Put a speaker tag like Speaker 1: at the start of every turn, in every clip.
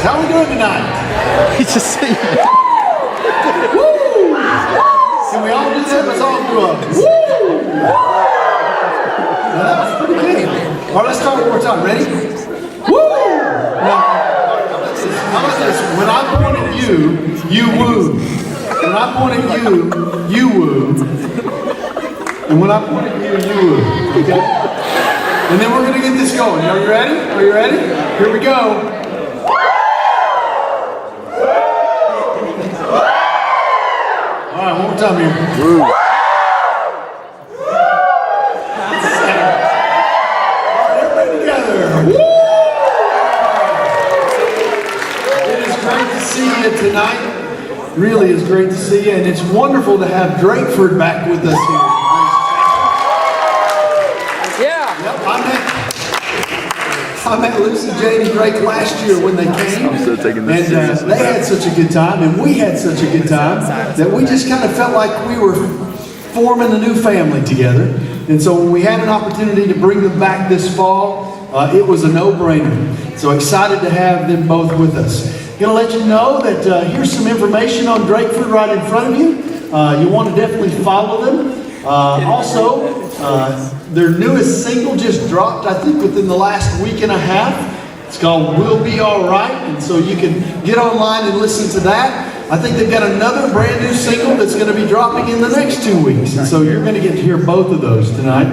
Speaker 1: How we doing tonight?
Speaker 2: He's just saying.
Speaker 1: Woo! Can we all do that? Let's all do a woo! That was pretty good. All right, let's start one more time. Ready? Woo! Now, how about this? When I point at you, you woo. When I point at you, you woo. And when I point at you, you woo. Okay? And then we're going to get this going. Are you ready? Are you ready? Here we go. All right, one more time here. Woo. Everybody together. Woo. It is great to see you tonight. Really is great to see you, and it's wonderful to have Drakeford back with us here.
Speaker 2: Yeah.
Speaker 1: Yep, I met Lucy, Jane, and Drake last year when they came.
Speaker 2: I'm still taking this seriously.
Speaker 1: They had such a good time, and we had such a good time that we just kind of felt like we were forming a new family together. And so when we had an opportunity to bring them back this fall, it was a no-brainer. So excited to have them both with us. Going to let you know that here's some information on Drakeford right in front of you. You want to definitely follow them. Also, their newest single just dropped, I think, within the last week and a half. It's called We'll Be Alright, and so you can get online and listen to that. I think they've got another brand new single that's going to be dropping in the next 2 weeks, and so you're going to get to hear both of those tonight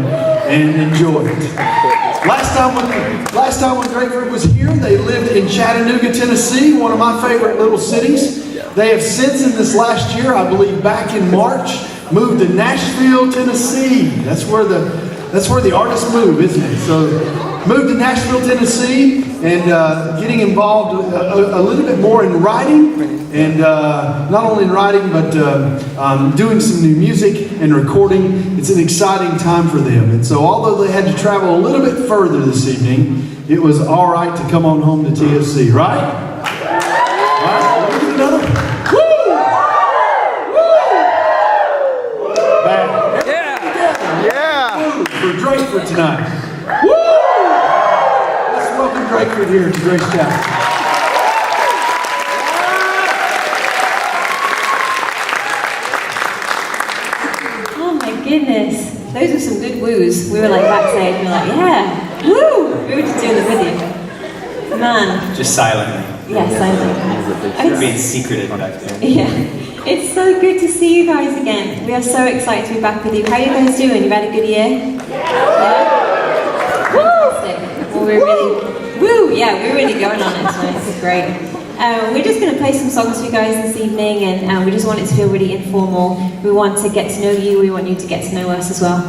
Speaker 1: and enjoy it. Last time when Drakeford was here, they lived in Chattanooga, Tennessee, one of my favorite little cities. They have since, in this last year, I believe back in March, moved to Nashville, Tennessee. That's where the artists move, isn't it? So, moved to Nashville, Tennessee, and getting involved a little bit more in writing, and not only in writing, but doing some new music and recording. It's an exciting time for them. And so, although they had to travel a little bit further this evening, it was all right to come on home to TFC, right? All right, we'll do another one. For Drakeford tonight. Woo! Let's welcome Drakeford here to Grace Chapel.
Speaker 3: Oh my goodness. Those were some good woos. We were like backstage, we were like, yeah, woo! We were just doing the video. Man.
Speaker 4: Just silently.
Speaker 3: Yeah, silently.
Speaker 4: We're being secretive back there.
Speaker 3: Yeah. It's so good to see you guys again. We are so excited to be back with you. How are you guys doing? You've had a good year? Yeah? Fantastic. Well, we're really going on it tonight. This is great. We're just going to play some songs for you guys this evening, and we just want it to feel really informal. We want to get to know you. We want you to get to know us as well.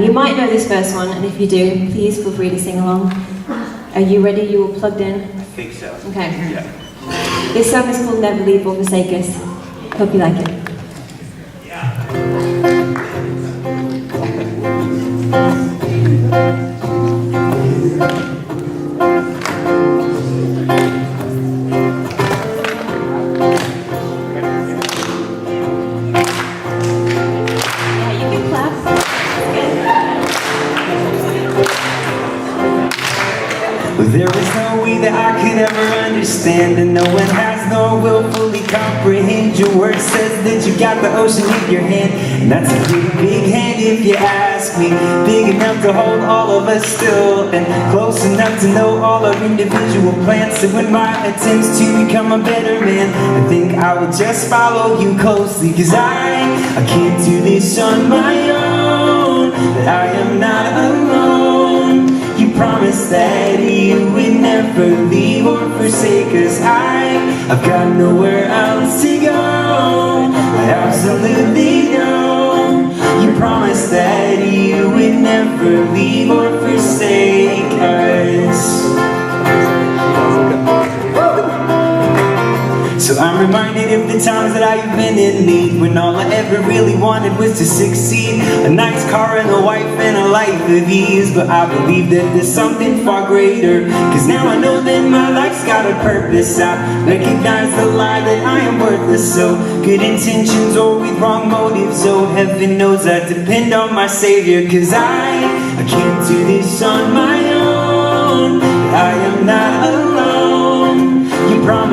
Speaker 3: You might know this first one, and if you do, please feel free to sing along. Are you ready? You all plugged in?
Speaker 4: I think so.
Speaker 3: Okay.
Speaker 4: Yeah.
Speaker 3: This song is called Never Leave or Forsake Us. Hope you like it.
Speaker 5: There is no way that I could ever understand, and no one has nor will fully comprehend. Your word says that you got the ocean in your hand, and that's a pretty big hand if you ask me. Big enough to hold all of us still, and close enough to know all our individual plans. So in my attempts to become a better man, I think I will just follow you closely, cause I can't do this on my own, but I am not alone. You promised that you would never leave or forsake us. I've got nowhere else to go. I absolutely know. You promised that you would never leave or forsake us. So I'm reminded of the times that I've been in need, when all I ever really wanted was to succeed. A nice car and a wife and a life of ease. But I believe that there's something far greater, cause now I know that my life's got a purpose. I recognize the lie that I am worthless. So good intentions or with wrong motives, oh heaven knows I depend on my Savior. Cause I can't do this on my own, but I am not alone. You promised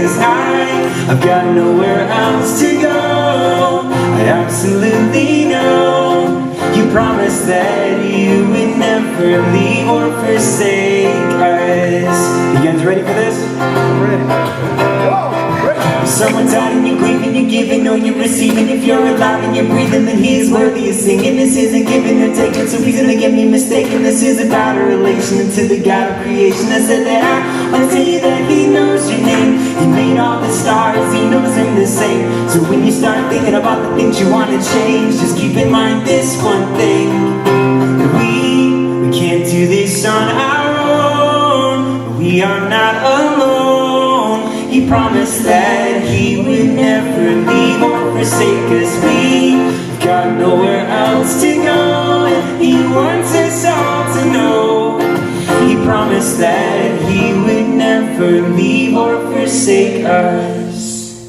Speaker 5: 'cause I've got nowhere else to go. I absolutely know you promised that you would never leave or forsake us. You guys ready for this? Someone died and you're grieving, you're giving, or you're receiving. If you're alive and you're breathing, then He is worthy of singing. This isn't giving or taking, so please don't get me mistaken. This is about a relation to the God of creation. I said that I want to tell you that He knows your name. He made all the stars, He knows them the same. So when you start thinking about the things you want to change, just keep in mind this one thing. We can't do this on our own. We are not alone. He promised that He would never leave or forsake us. We've got nowhere else to go, and He wants us all to know. He promised that He would never leave or forsake us.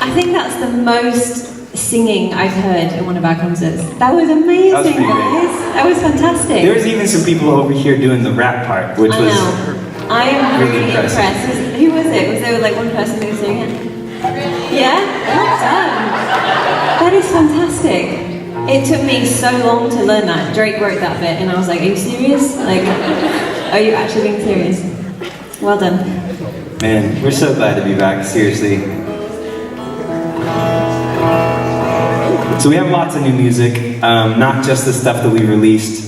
Speaker 3: I think that's the most singing I've heard in one of our concerts. That was amazing,
Speaker 5: That was pretty
Speaker 3: guys. That was fantastic.
Speaker 5: There was even some people over here doing the rap part, which
Speaker 3: I
Speaker 5: was
Speaker 3: know. I am
Speaker 5: really
Speaker 3: really
Speaker 5: impressive.
Speaker 3: impressed. Who was it? Was there like one person who was doing it? Yeah? Well done. That is fantastic. It took me so long to learn that. Drake wrote that bit and I was like, are you serious? Like, are you actually being serious? Well done.
Speaker 5: Man, we're so glad to be back, seriously. So we have lots of new music, not just the stuff that we released.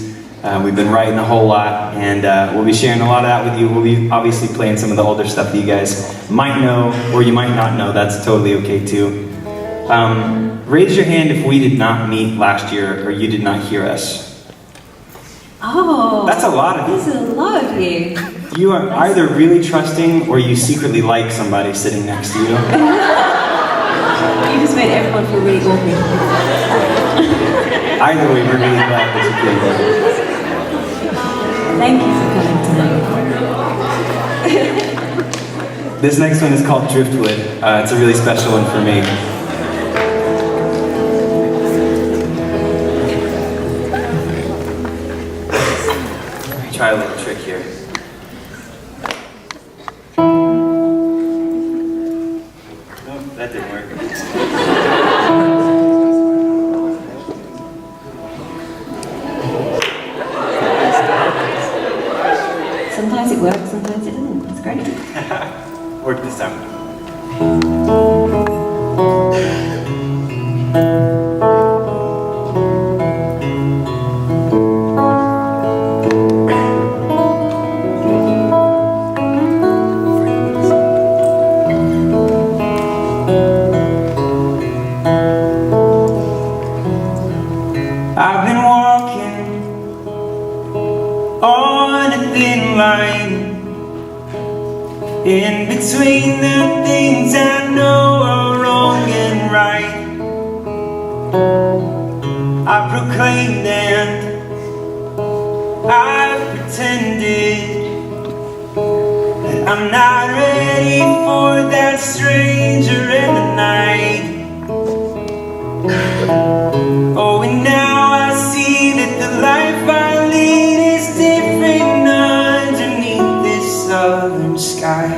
Speaker 5: We've been writing a whole lot, and we'll be sharing a lot of that with you. We'll be obviously playing some of the older stuff that you guys might know, or you might not know. That's totally okay too. Raise your hand if we did not meet last year, or you did not hear us.
Speaker 3: Oh.
Speaker 5: That's a lot of you.
Speaker 3: That's a lot of you.
Speaker 5: You are either really trusting, or you secretly like somebody sitting next to you.
Speaker 3: You just made everyone feel really awkward.
Speaker 5: Either way, we're really glad that you came.
Speaker 3: Thank you for coming tonight.
Speaker 5: This next one is called Driftwood. It's a really special one for me. Let me try a little trick here. Oh, that didn't work.
Speaker 3: Sometimes it works, sometimes it doesn't. It's great.
Speaker 5: Work this out. I've been walking on a thin line in between the things I know are wrong and right. I proclaimed and I pretended that I'm not ready for that stranger in the night. Oh, and now I see that the life I lead is different underneath this southern sky.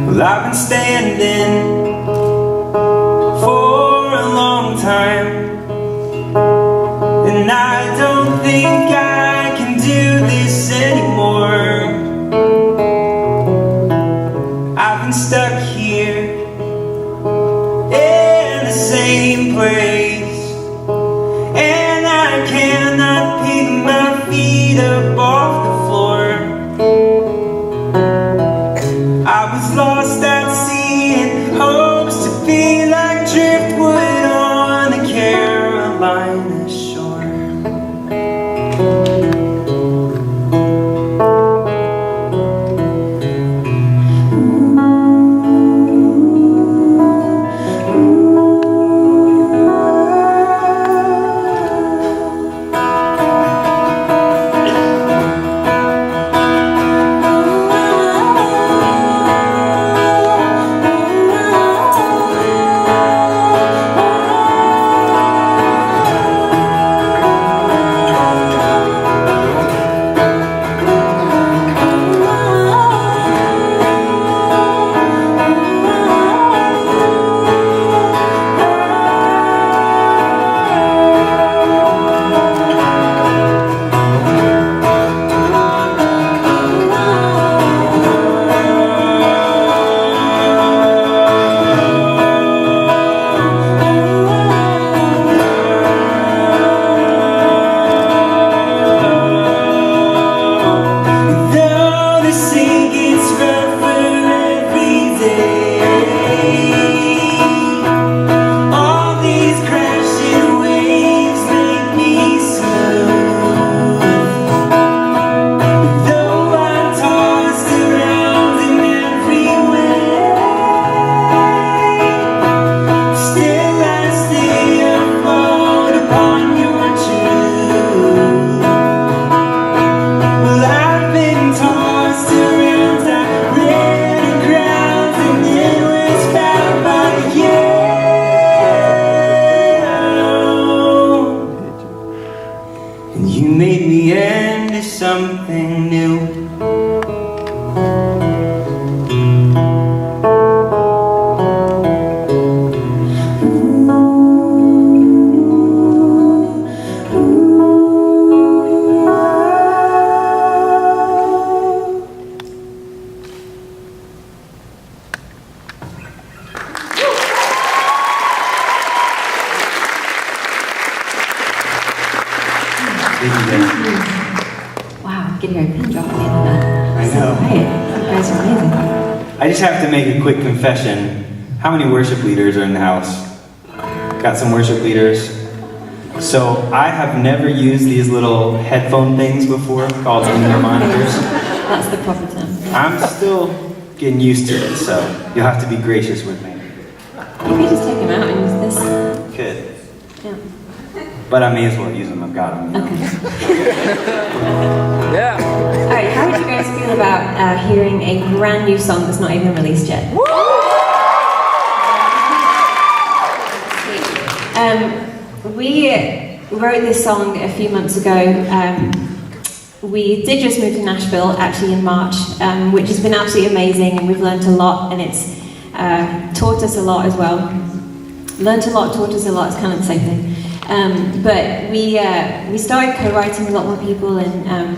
Speaker 5: Well, I've been standing for a long time, and I don't think I can do this anymore.
Speaker 3: Wow, I can hear a pin drop at the end of that.
Speaker 5: I
Speaker 3: So
Speaker 5: know.
Speaker 3: quiet. You guys are amazing.
Speaker 5: I just have to make a quick confession. How many worship leaders are in the house? Got some worship leaders. So I have never used these little headphone things before called in-ear monitors.
Speaker 3: That's the proper term.
Speaker 5: I'm still getting used to it, so you'll have to be gracious with me.
Speaker 3: You could just take them out and use this.
Speaker 5: Good.
Speaker 3: Yeah.
Speaker 5: But I may as well use them. I've got them.
Speaker 3: Okay.
Speaker 2: Yeah.
Speaker 3: Alright, how would you guys feel about hearing a brand new song that's not even released yet? We wrote this song a few months ago. We did just move to Nashville, actually in March, which has been absolutely amazing, and we've learned a lot, and it's taught us a lot as well. Learned a lot, taught us a lot, it's kind of the same thing. But we started co-writing with a lot more people, and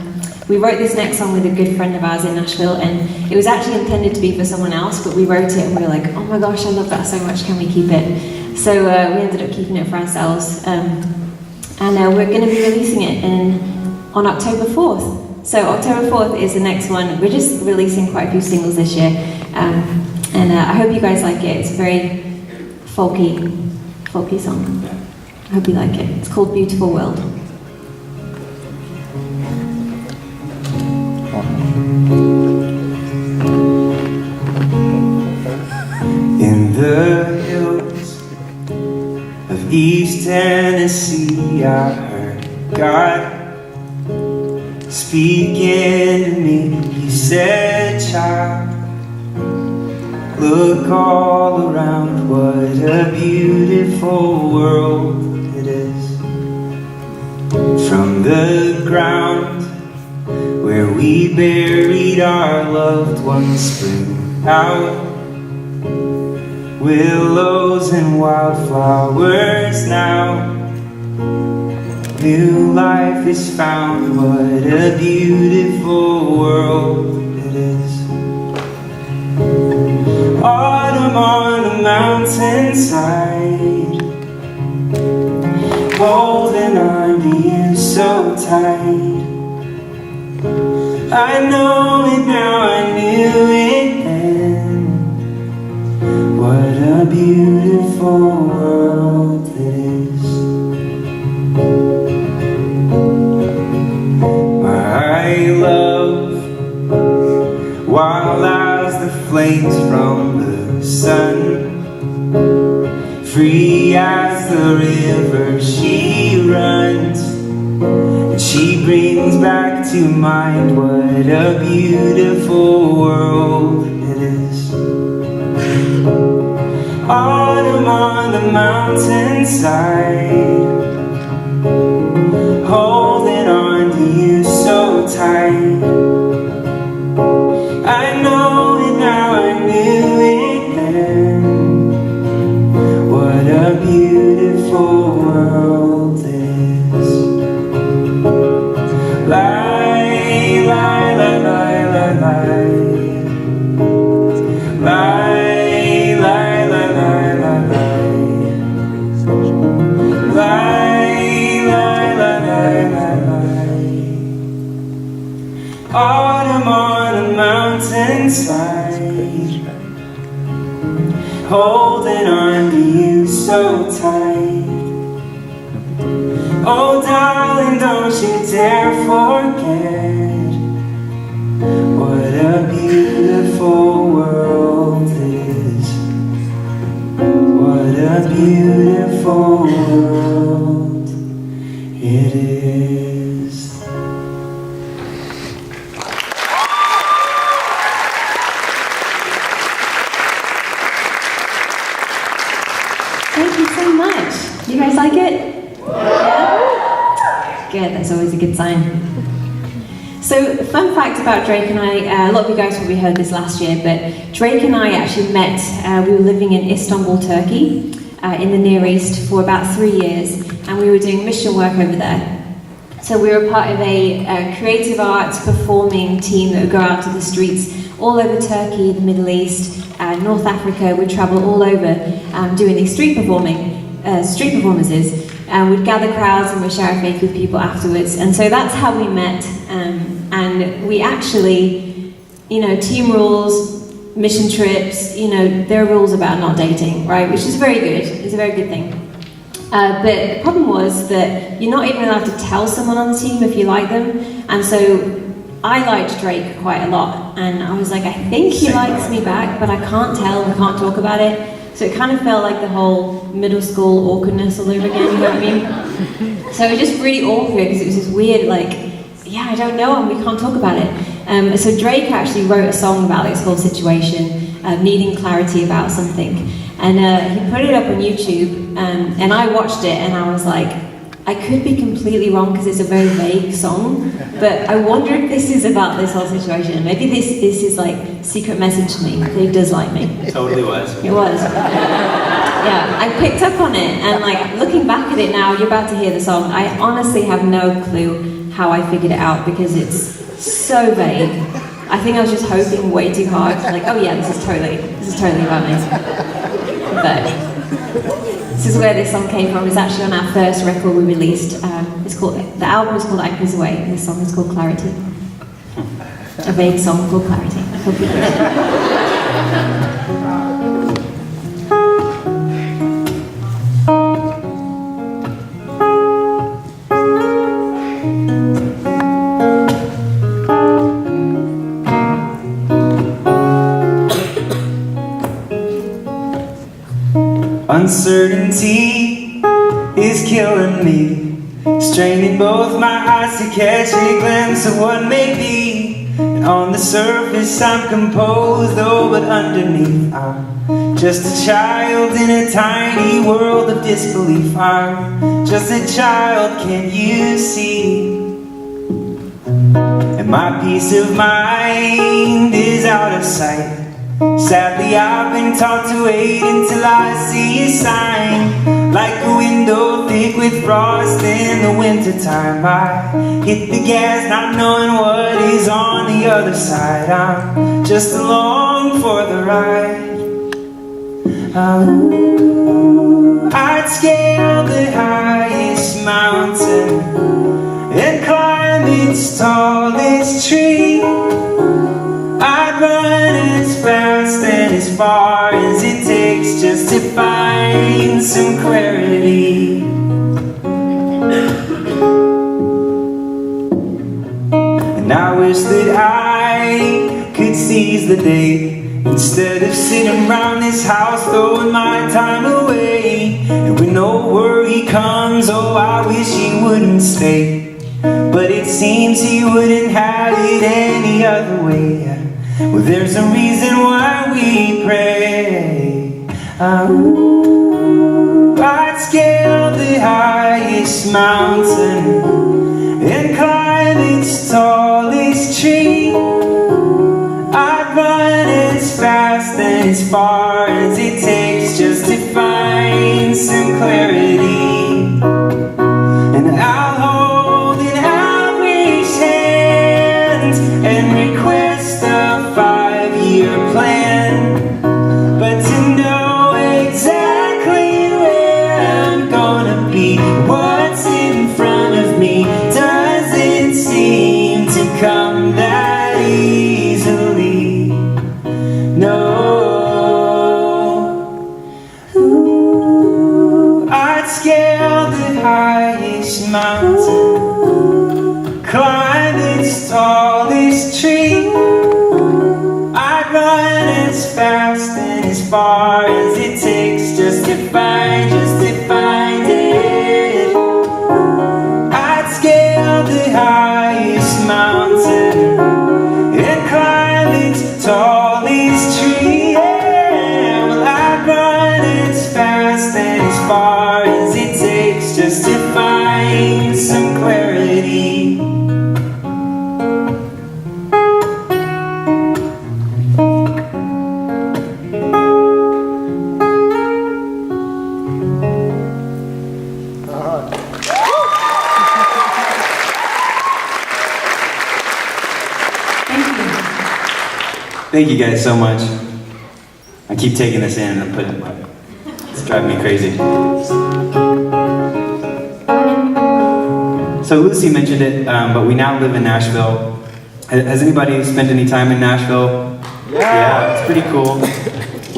Speaker 3: we wrote this next song with a good friend of ours in Nashville, and it was actually intended to be for someone else, but we wrote it and we were like, oh my gosh, I love that so much, can we keep it? So we ended up keeping it for ourselves, and we're going to be releasing it on October 4th. So October 4th is the next one. We're just releasing quite a few singles this year, and I hope you guys like it. It's a very folky song. I hope you like it. It's called Beautiful World.
Speaker 5: In the hills of East Tennessee, I heard God speaking to me. He said, child, look all around, what a beautiful world it is. From the ground where we buried our loved ones spring out willows and wildflowers now. New life is found, what a beautiful world it is. Autumn on the mountainside, holding on to you so tight. I know it now, I knew it then. What a beautiful world it is. My love, wild as the flames from the sun, free as the river she runs, and she brings back to mind what a beautiful world it is. Autumn on the mountainside, holding on to you so tight. I know it now, I knew it then. What a beautiful world is. Lie, lie, lie, lie, lie, lie. Lie. Autumn on a mountainside, holding on to you so tight. Oh darling, don't you dare forget what a beautiful world is. What a beautiful world it is.
Speaker 3: Thank you so much. You guys like it? Yeah? Good, that's always a good sign. So, fun fact about Drake and I, a lot of you guys probably heard this last year, but Drake and I actually met, we were living in Istanbul, Turkey, in the Near East for about 3 years, and we were doing mission work over there. So we were part of a creative arts performing team that would go out to the streets all over Turkey, the Middle East, North Africa. We'd travel all over doing these street performances. And we'd gather crowds and we'd share our faith with people afterwards. And so that's how we met. And we actually, team rules, mission trips, there are rules about not dating, right? Which is very good. It's a very good thing. But the problem was that you're not even allowed to tell someone on the team if you like them. And so I liked Drake quite a lot. And I was like, I think he likes me back, but I can't tell, I can't talk about it. So it kind of felt like the whole middle school awkwardness all over again, you know what I mean? So it was just really awkward because it was this weird, I don't know, and we can't talk about it. So Drake actually wrote a song about this whole situation, needing clarity about something. And he put it up on YouTube, and I watched it, and I was like, I could be completely wrong because it's a very vague song, but I wonder if this is about this whole situation. Maybe this is like secret message to me that he does like me.
Speaker 4: It totally was.
Speaker 3: It was. Yeah, I picked up on it, and looking back at it now, you're about to hear the song. I honestly have no clue how I figured it out because it's so vague. I think I was just hoping way too hard, oh yeah, this is totally about me. But this is where this song came from. It's actually on our first record we released. The album is called Anchors Away, and this song is called Clarity. A vague song called Clarity. I hope you like it.
Speaker 5: Uncertainty is killing me, straining both my eyes to catch a glimpse of what may be. And on the surface I'm composed, but underneath I'm just a child in a tiny world of disbelief. I'm just a child, can't you see? And my peace of mind is out of sight. Sadly, I've been taught to wait until I see a sign. Like a window thick with frost in the wintertime, I hit the gas not knowing what is on the other side. I'm just along for the ride. I'd scale the highest mountain and climb its tallest tree. I'd run as fast and as far as it takes just to find some clarity. And I wish that I could seize the day instead of sitting around this house throwing my time away. And when no worry comes, I wish he wouldn't stay. But it seems he wouldn't have it any other way. Well, there's a reason why we pray. I'd scale the highest mountain and climb its tallest tree. I'd run as fast and as far as it takes just to find some clarity. And I'll hold an outreached hand and request a 5-year plan, but to know exactly where I'm gonna be, what's in front of me, doesn't seem to come that easily. No. I'd scale the highest mountain, climb its tallest tree. I'd run as fast and as far as it takes just to find it. I'd scale the highest mountain and climb its tallest tree. Yeah, well, I'd run as fast and as far as it takes just to find some clarity. Thank you guys so much. I keep taking this in and putting it, it's driving me crazy. So Lucy mentioned it, but we now live in Nashville. Has anybody spent any time in Nashville? Yeah, it's pretty cool.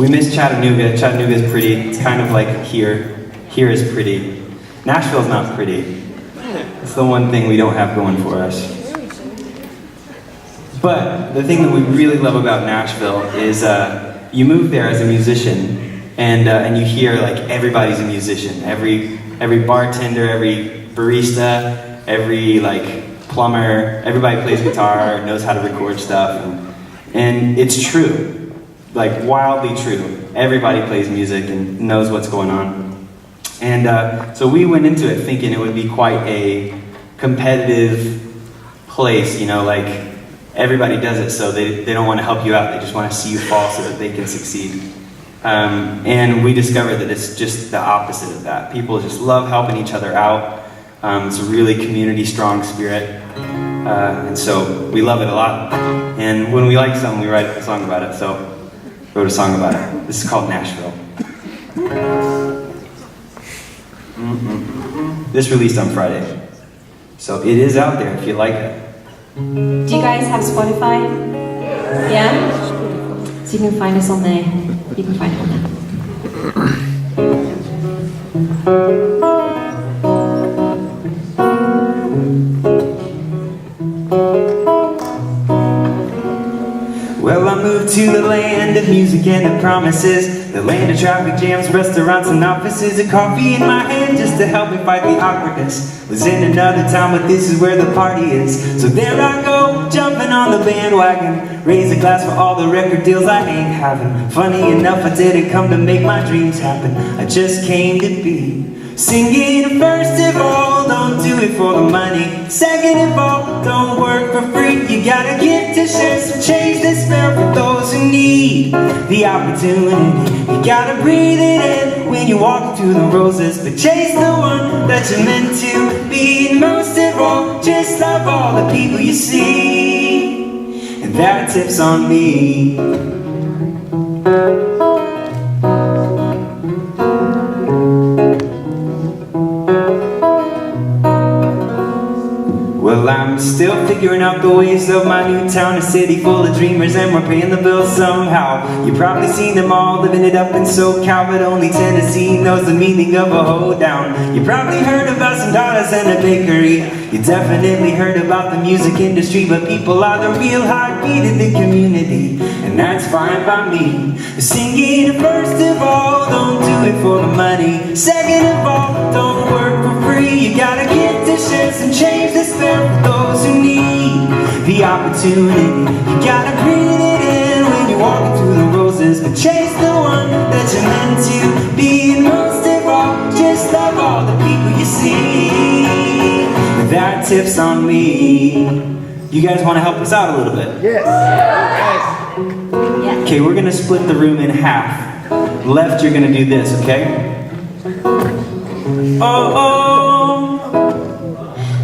Speaker 5: We miss Chattanooga. Chattanooga is pretty. It's kind of like here. Here is pretty. Nashville's not pretty. It's the one thing we don't have going for us. But the thing that we really love about Nashville is you move there as a musician, and you hear like everybody's a musician. Every bartender, every barista, every like plumber, everybody plays guitar, knows how to record stuff, and it's true. Like wildly true. Everybody plays music and knows what's going on. And so we went into it thinking it would be quite a competitive place, you know, like everybody does it, so they don't want to help you out, they just want to see you fall so that they can succeed. And we discovered that it's just the opposite of that. People just love helping each other out. It's a really community strong spirit. And so we love it a lot. And when we like something, we write a song about it. So wrote a song about it. This is called Nashville. This released on Friday. So it is out there if you like it.
Speaker 3: Do you guys have Spotify? Yeah? So you can find us on there. You can find it on there.
Speaker 5: Well, I moved to the land of music and of promises, the land of traffic jams, restaurants and offices, a coffee in my hand just to help me fight the awkwardness. Was in another town, but this is where the party is. So there I go, jumping on the bandwagon, raise a glass for all the record deals I ain't having. Funny enough, I didn't come to make my dreams happen, I just came to be singing. First of all, don't do it for the money. Second of all, don't work for free. You gotta give to share, so change the spell for those who need the opportunity. You gotta breathe it in when you walk through the roses, but chase the one that you're meant to be. And most of all, just love all the people you see, and that tip's on me. Well, I'm still figuring out the ways of my new town, a city full of dreamers, and we're paying the bills somehow. You've probably seen them all living it up in SoCal, but only Tennessee knows the meaning of a hoedown. You probably heard about some dollars and a bakery. You definitely heard about the music industry, but people are the real heartbeat of the community, and that's fine by me. Singing, first of all, don't do it for the money. Second of all, don't work for free. You gotta give to share, some change the spell for those who need the opportunity. You gotta breathe it in when you're walking through the roses, but chase the one that you're meant to be. And most of all, just love all the people you see. That tip's on me. You guys want to help us out a little bit?
Speaker 2: Yes.
Speaker 5: Okay, we're gonna split the room in half. Left, you're gonna do this, okay? Oh, oh.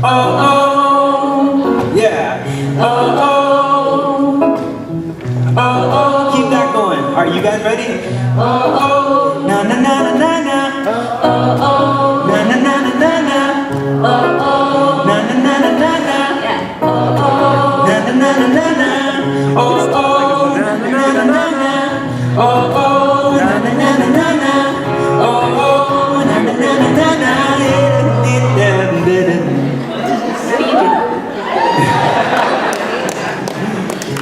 Speaker 5: Oh, oh. Yeah. Oh, oh. Oh, oh. Keep that going. Are you guys ready? Oh, oh. Na na na na na na. Oh, oh. Na na na na na na. Oh, oh. Na na na na na na. Oh, oh. Na na na na na na. Oh, oh. Na na na na na na. Oh, oh. Na na na na na na. Oh, oh. Na na na na na na.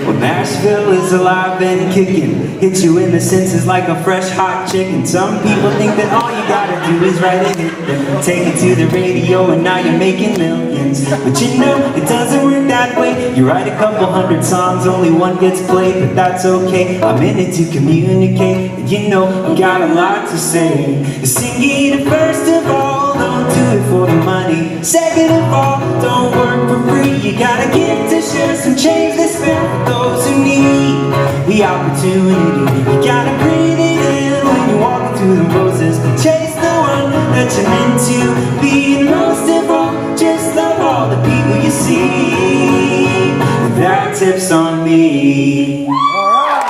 Speaker 5: Well, Nashville is alive and kicking, hits you in the senses like a fresh hot chicken. Some people think that all you gotta do is write a hit, then take it to the radio and now you're making millions. But you know, it doesn't work that way. You write a couple hundred songs, only one gets played, but that's okay. I'm in it to communicate, and you know, I've got a lot to say. Singing, first of all, don't do it for the money. Second of all, don't work for free. You gotta give to share, some change the spell for those who need the opportunity. You gotta breathe it in when you're walking through the roses, but chase the one that you're meant to be. And most of all, just love all the people you see. That tip's on me.
Speaker 2: All right.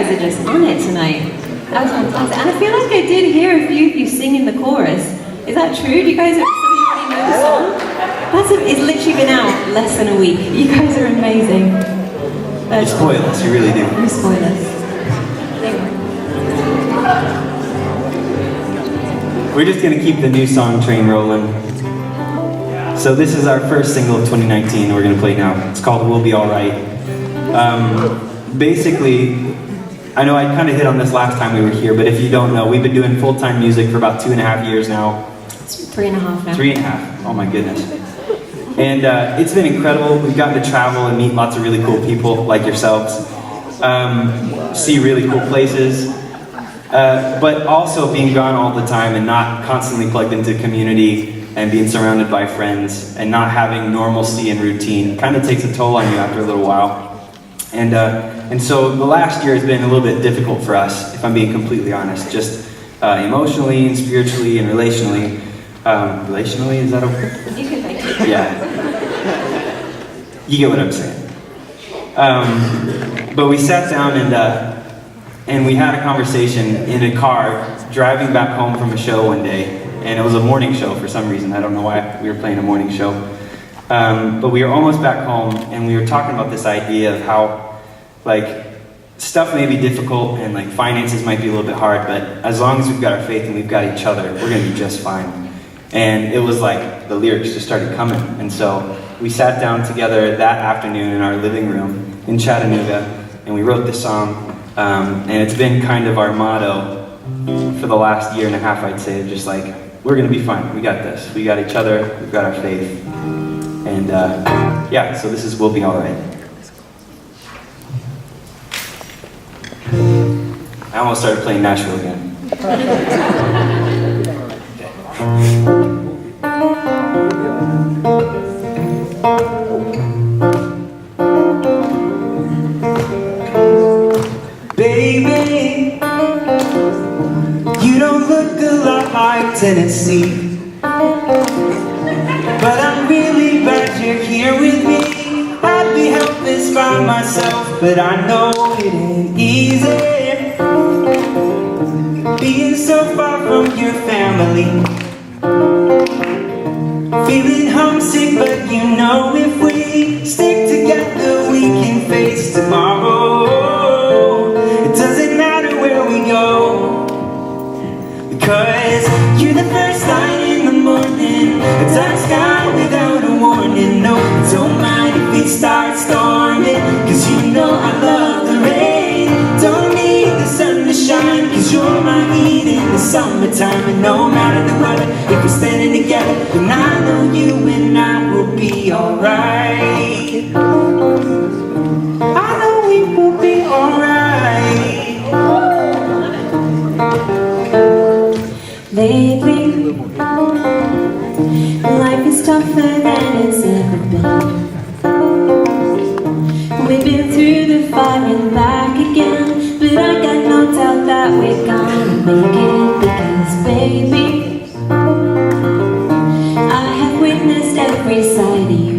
Speaker 3: guys are just on it tonight. That was fantastic. And I feel like I did hear a few of you sing in the chorus. Is that true? Do you guys already know the song? It's literally been out less than a week. You guys are amazing.
Speaker 5: You spoil us, you really do.
Speaker 3: You spoil us.
Speaker 5: We're just gonna keep the new song train rolling. So this is our first single of 2019 we're gonna play now. It's called We'll Be Alright. Basically, I know I kind of hit on this last time we were here, but if you don't know, we've been doing full-time music for about 2.5 years now.
Speaker 3: It's 3.5 now.
Speaker 5: 3.5, oh my goodness. And it's been incredible. We've gotten to travel and meet lots of really cool people like yourselves. See really cool places. But also being gone all the time and not constantly plugged into community and being surrounded by friends and not having normalcy and routine kind of takes a toll on you after a little while. And so the last year has been a little bit difficult for us, if I'm being completely honest, just emotionally and spiritually and relationally. Relationally, is that okay?
Speaker 3: You can take it.
Speaker 5: Yeah. You get what I'm saying. But we sat down and we had a conversation in a car driving back home from a show one day, and it was a morning show for some reason. I don't know why we were playing a morning show. But we were almost back home, and we were talking about this idea of how, like, stuff may be difficult and like finances might be a little bit hard, but as long as we've got our faith and we've got each other, we're gonna be just fine. And it was like the lyrics just started coming, and so we sat down together that afternoon in our living room in Chattanooga, and we wrote this song. And it's been kind of our motto for the last 1.5 years, I'd say, of just like, we're gonna be fine, we got this, we got each other, we've got our faith. And yeah, so this is We'll Be Alright. I almost started playing Nashville again. Baby, you don't look a lot like Tennessee, but I'm really glad you're here with me. I'd be helpless by myself, but I know it ain't easy being so far from your family, feeling homesick, but you know if we stick together we can face tomorrow. It doesn't matter where we go, because you're the first light in the morning, a dark sky without a warning. No, don't mind if it starts storming, cause you know I love the rain. Don't need the sun to shine, cause you're my heat in the summertime. And no matter the weather, if we're standing together, then I know you and I will be alright. I know we will be alright.
Speaker 3: Lately, life is tougher than it's ever been. We've been through the fire and back again, but I got no doubt that we're gonna make it, because baby, I have witnessed every side of you.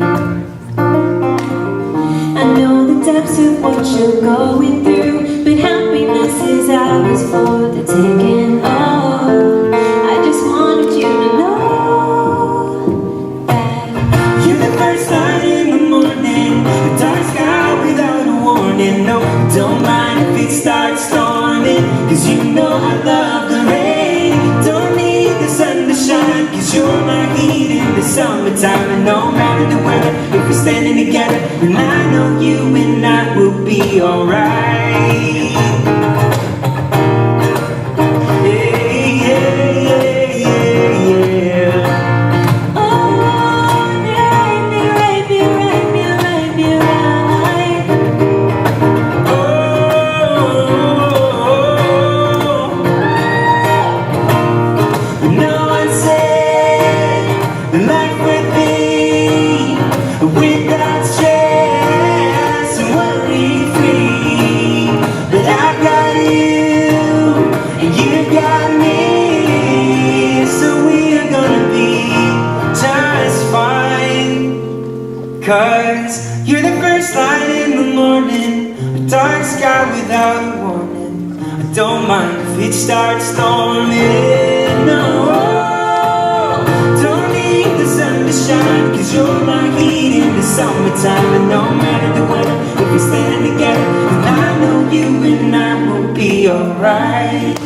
Speaker 3: I know the depths of what you're going through, but happiness is ours for the taking. Oh, I just wanted you to know that
Speaker 5: you're the first light in the morning, a dark sky without a warning. No, don't mind if it starts storming, cause you know I love the rain. Don't need the sun to shine, cause you're my heat in the summertime. And no matter the weather, if we're standing together, then I know you and I will be alright. Without stress and worry free, but I got start storming. No, don't need the sun to shine, 'cause you're my heat in the summertime. And no matter the weather, if we stand together, then I know you and I will be alright.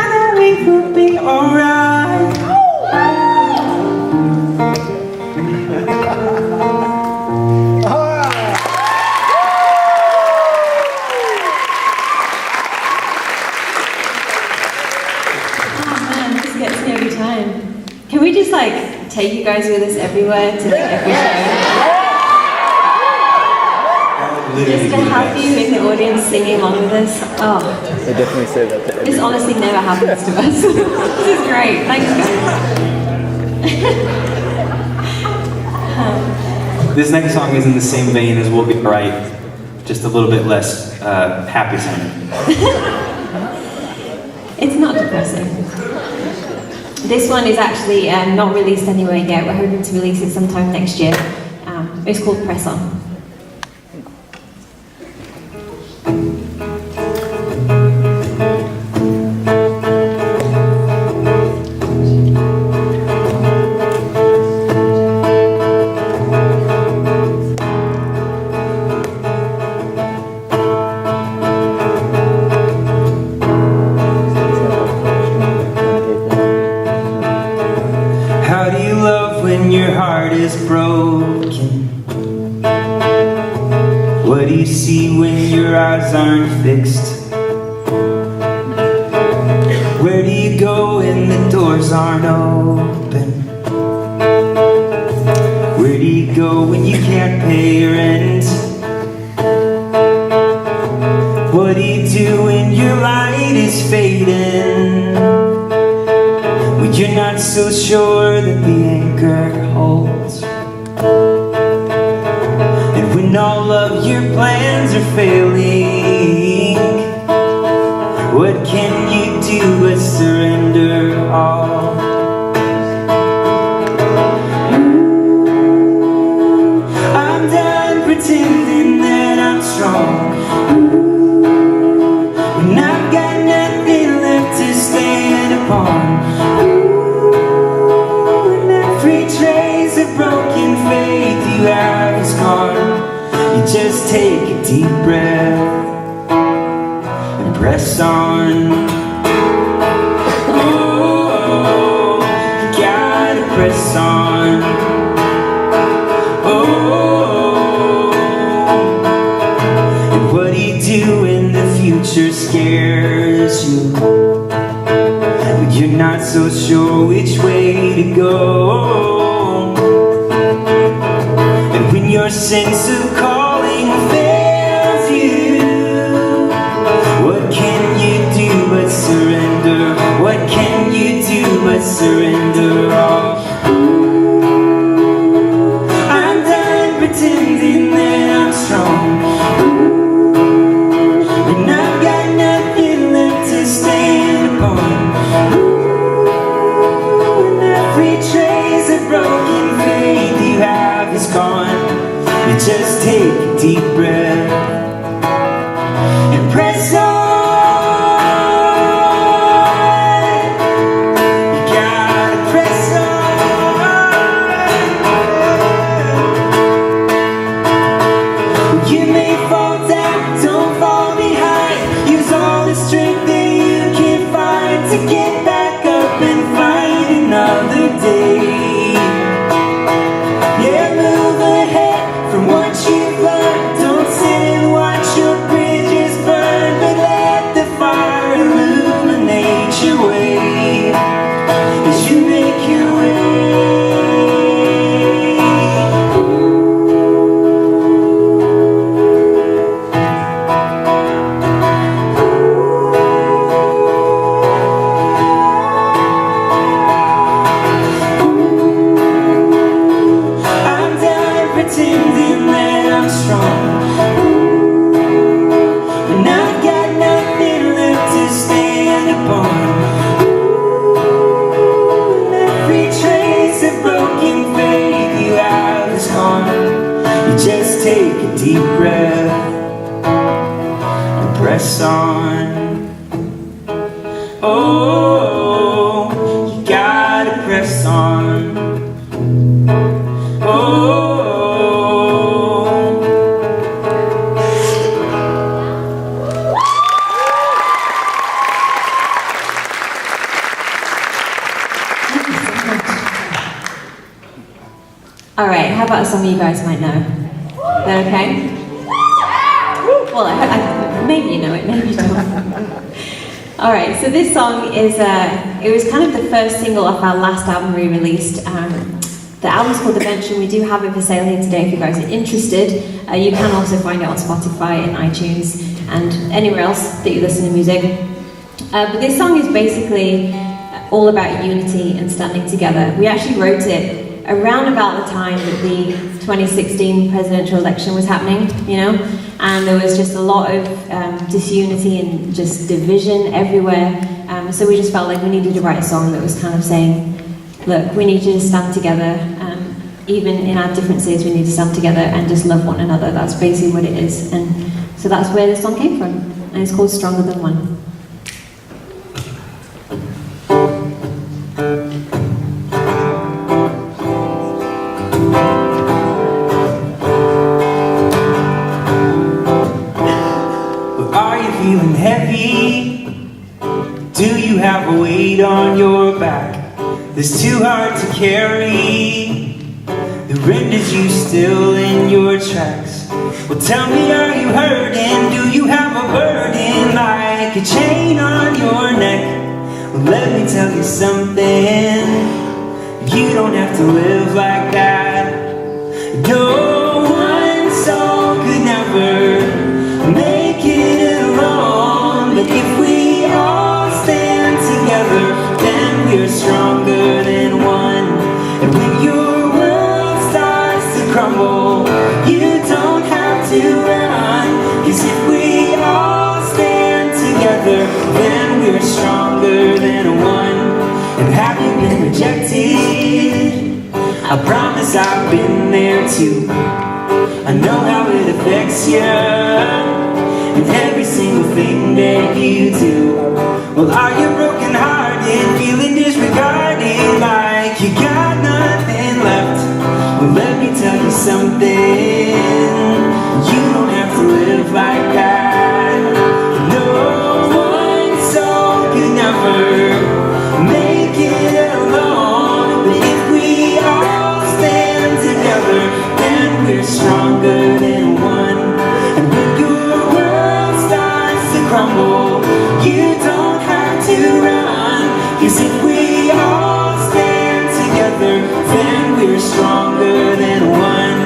Speaker 5: I know we will be alright.
Speaker 3: Can we just like take you guys with us everywhere to like every show? Just to have you in the audience singing along with us. Oh,
Speaker 2: They definitely say that to
Speaker 3: this
Speaker 2: everyone.
Speaker 3: honestly never happens to us. This is great. Thanks, guys.
Speaker 4: This next song is in the same vein as We'll Be Right, just a little bit less happy sounding.
Speaker 3: It's not depressing. This one is actually not released anywhere yet. We're hoping to release it sometime next year. It's called Press On.
Speaker 5: How do you love when your heart is broken? What do you see when your eyes aren't fixed? Where do you go when the doors aren't open? Where do you go when you can't pay your rent? What do you do when your light is fading? When you're not so sure that the anchor holds, and when all of your plans are failing, what can you do but surrender all? I'm done pretending that I'm strong, when I've got nothing left to stand upon. Broken faith you have is gone. You just take a deep breath and press on. Oh, you gotta press on. Oh, and what do you do when the future scares you? When you're not so sure which way to go? When your sense of calling fails you, what can you do but surrender? What can you do but surrender all? I'm done pretending that I'm strong, and I've got nothing left to stand upon. And every trace of broken faith you have is gone. You just take a deep breath and press on. You gotta press on. You may fall down, don't fall behind. Use all the strength that you can find to get back up and find another day. Yeah, move ahead from what you've learned. Don't sit and watch your bridges burn, but let the fire illuminate your way as you make your way. I'm done pretending that I'm strong, and I've got nothing left to stand upon. And every trace of broken faith you have is gone. You just take a deep breath and press on. Oh, you gotta press on. Oh.
Speaker 3: All right, how about a song you guys might know? Is that okay? Well, maybe you know it, maybe you don't. All right, so this song is, it was kind of the first single off our last album we released. The album's called The Bench, and we do have it for sale here today if you guys are interested. You can also find it on Spotify and iTunes and anywhere else that you listen to music. But this song is basically all about unity and standing together. We actually wrote it around about the time that the 2016 presidential election was happening, you know, and there was just a lot of disunity and just division everywhere. So we just felt like we needed to write a song that was kind of saying, look, we need to stand together, even in our differences, we need to stand together and just love one another. That's basically what it is. And so that's where this song came from, and it's called Stronger Than One.
Speaker 5: Feeling heavy? Do you have a weight on your back that's too hard to carry? That renders you still in your tracks? Well, tell me, are you hurting? Do you have a burden like a chain on your neck? Well, let me tell you something. You don't have to live like that. No one soul could never make it alone, but if we all stand together, then we're stronger than one. And when your world starts to crumble, you don't have to run, 'cause if we all stand together, then we're stronger than one. And have you been rejected? I promise I've been there too. I know how it affects you, and every single thing that you do. Well, are you broken hearted, feeling disregarded, like you got nothing left? Well, let me tell you something. You don't have to live like that. No one soul could never make it alone, but if we all stand together, then we're stronger than one. And when your world starts to crumble, you don't have to run, 'cause if we all stand together, then we're stronger than one.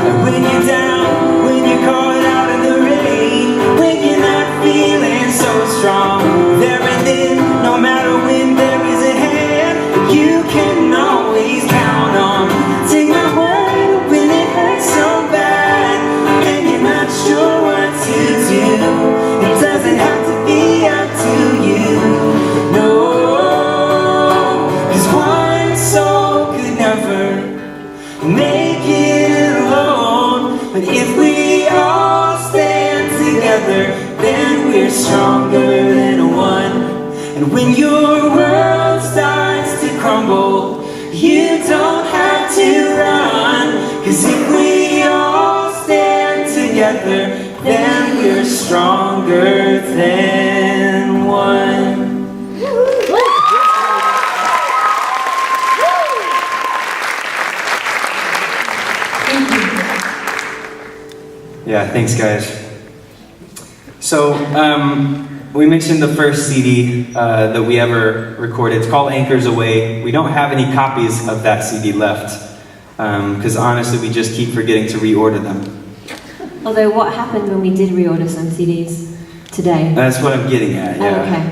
Speaker 5: And when you're down, when you're caught out in the rain, when you're not feeling so strong, there and then, no matter when there is a hand, you can always count on. Take my word when it hurts so bad, and you're not sure what to do. It doesn't have to be up to you, no, 'cause one soul could never make it alone. But if we all stand together, then we're stronger than one. And when your world starts to crumble, you don't have to run, 'cause if we all stand together, then we're stronger than one.
Speaker 4: Yeah, thanks guys. So, we mentioned the first CD that we ever recorded. It's called Anchors Away. We don't have any copies of that CD left, because honestly we just keep forgetting to reorder them.
Speaker 3: Although, what happened when we did reorder some CDs today?
Speaker 4: That's what I'm getting at, yeah.
Speaker 3: Oh, okay.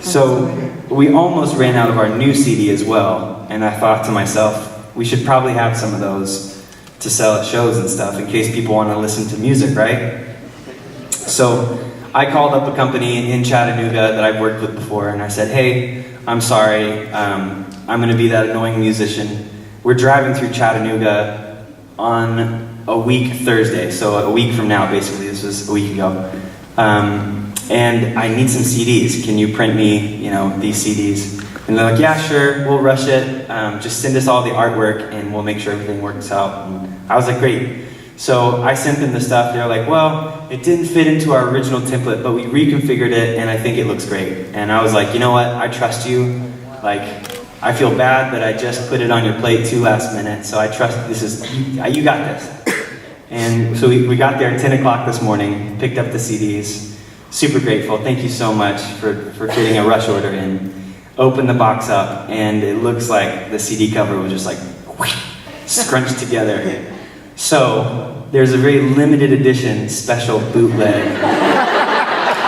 Speaker 4: So, we almost ran out of our new CD as well, and I thought to myself, we should probably have some of those to sell at shows and stuff in case people want to listen to music, right? So, I called up a company in Chattanooga that I've worked with before, and I said, hey, I'm sorry, I'm going to be that annoying musician. We're driving through Chattanooga on a week Thursday, so a week from now, basically. This was a week ago. And I need some CDs. Can you print me, these CDs? And they're like, yeah, sure, we'll rush it. Just send us all the artwork and we'll make sure everything works out. And I was like, great. So I sent them the stuff. They're like, well, it didn't fit into our original template, but we reconfigured it and I think it looks great. And I was like, you know what? I trust you. Like, I feel bad that I just put it on your plate too last minute. So I trust you got this. And so we got there at 10 o'clock this morning, picked up the CDs. Super grateful. Thank you so much for getting a rush order in. Opened the box up, and it looks like the CD cover was just like whoosh, scrunched together. So there's a very limited edition special bootleg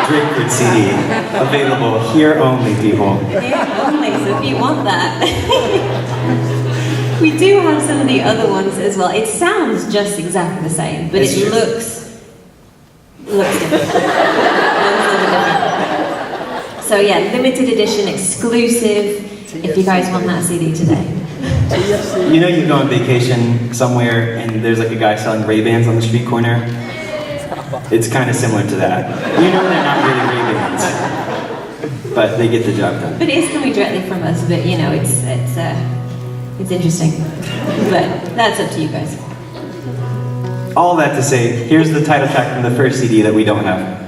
Speaker 4: Drakeford CD available here only, people.
Speaker 3: Here only, so if you want that. We do have some of the other ones as well. It sounds just exactly the same, but
Speaker 4: It's
Speaker 3: it
Speaker 4: true.
Speaker 3: looks different. So yeah, limited edition, exclusive, if you guys want that CD today.
Speaker 4: You go on vacation somewhere and there's like a guy selling Ray-Bans on the street corner? It's kind of similar to that. They're not really Ray-Bans, but they get the job done.
Speaker 3: But it is coming directly from us, but it's interesting. But that's up to you guys.
Speaker 4: All that to say, here's the title track from the first CD that we don't have.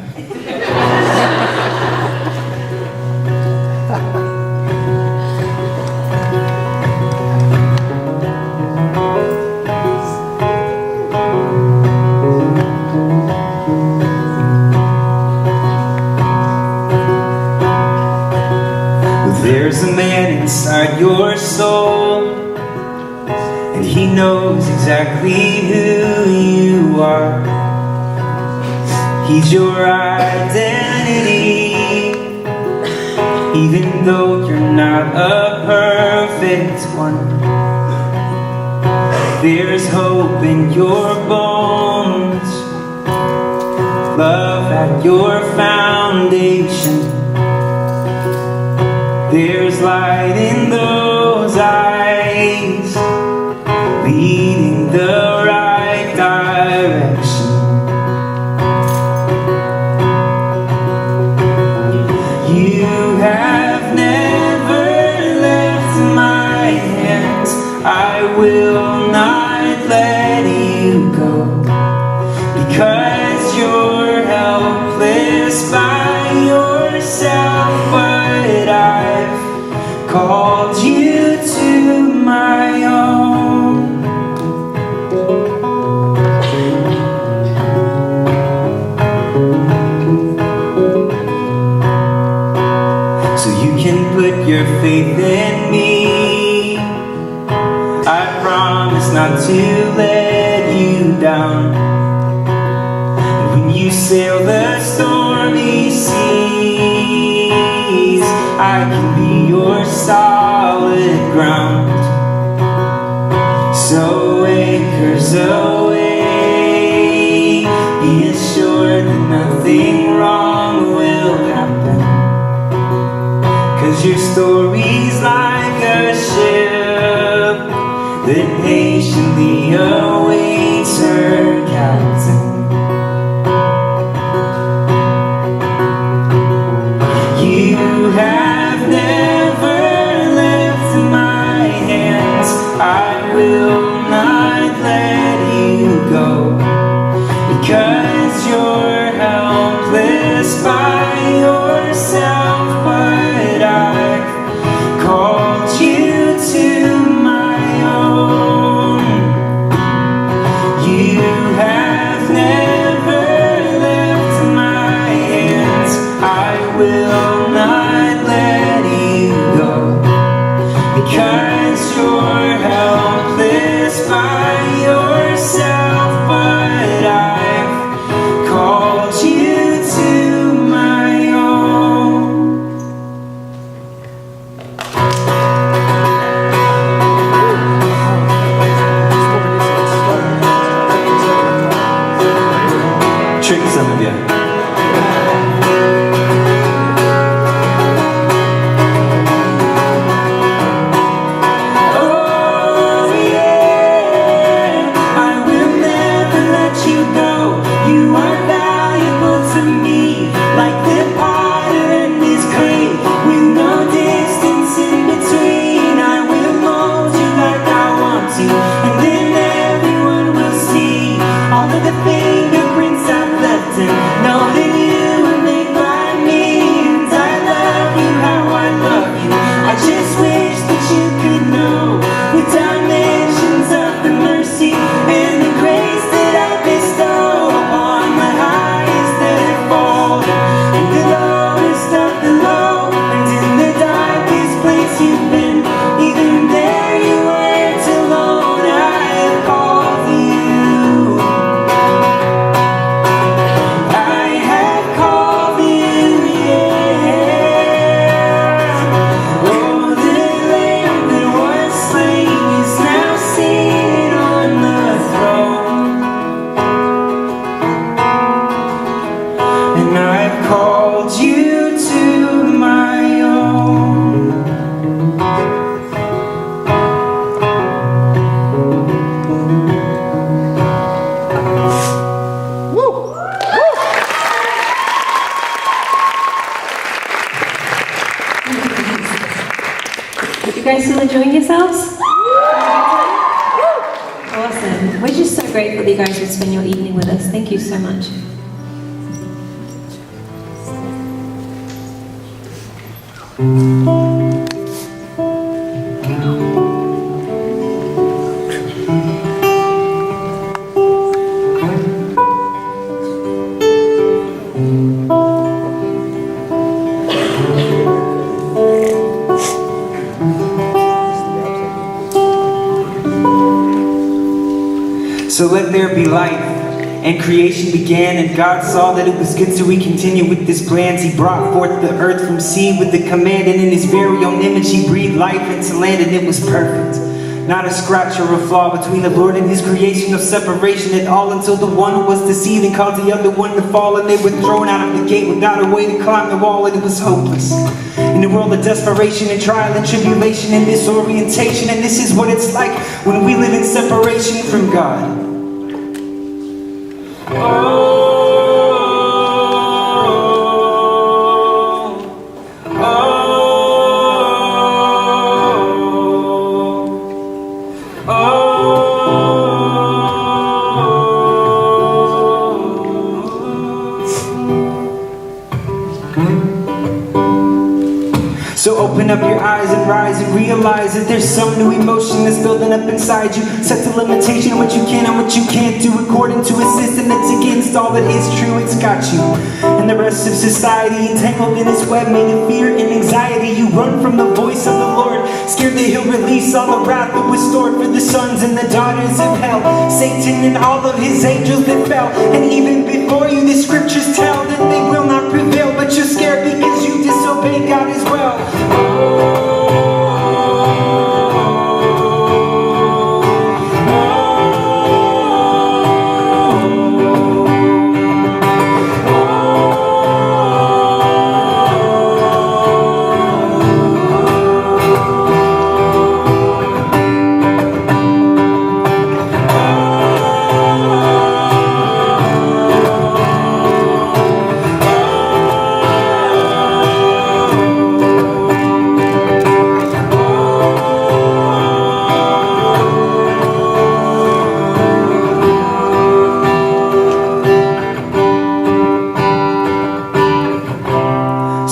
Speaker 5: There's a man inside your soul, and he knows exactly who you are. He's your identity, even though you're not a perfect one. There's hope in your bones, love at your foundation. There's light in those eyes, leading the right direction. You have never left my hands. I will not let you go, because you're helpless by yourself. But I've called you to my own. So you can put your faith in me. I promise not to let you down. And when you sail the stormy seas, I can be your solid ground. So anchors away, be assured that nothing wrong will happen, 'cause your story's like a ship that patiently awaits her captain. You have never left my hands. I will not let you go, because you're helpless by yourself. But I've called you to my own. You have never left my hands. I will not let you go, because you're helpless by yourself. But I've called you to my own.
Speaker 4: Trick some of you.
Speaker 3: You guys still enjoying yourselves? Awesome. We're just so grateful that you guys would spend your evening with us. Thank you so much.
Speaker 5: So let there be light, and creation began, and God saw that it was good, so He continued with His plans. He brought forth the earth from sea with the command, and in His very own image He breathed life into land, and it was perfect. Not a scratch or a flaw between the Lord and His creation, of separation at all, until the one who was deceived and caused the other one to fall, and they were thrown out of the gate without a way to climb the wall, and it was hopeless. In a world of desperation and trial and tribulation and disorientation, and this is what it's like when we live in separation from God. So open up your eyes and rise and realize that there's some new emotion that's building up inside you. Set the limitation on what you can and what you can't do according to a system that's against all that is true. It's got you and the rest of society entangled in its web, made of fear and anxiety. You run from the voice of the Lord, scared that He'll release all the wrath that was stored for the sons and the daughters of hell. Satan and all of his angels that fell, and even before you the scriptures tell that they will not prevail, but you're scared because you disobey God as well.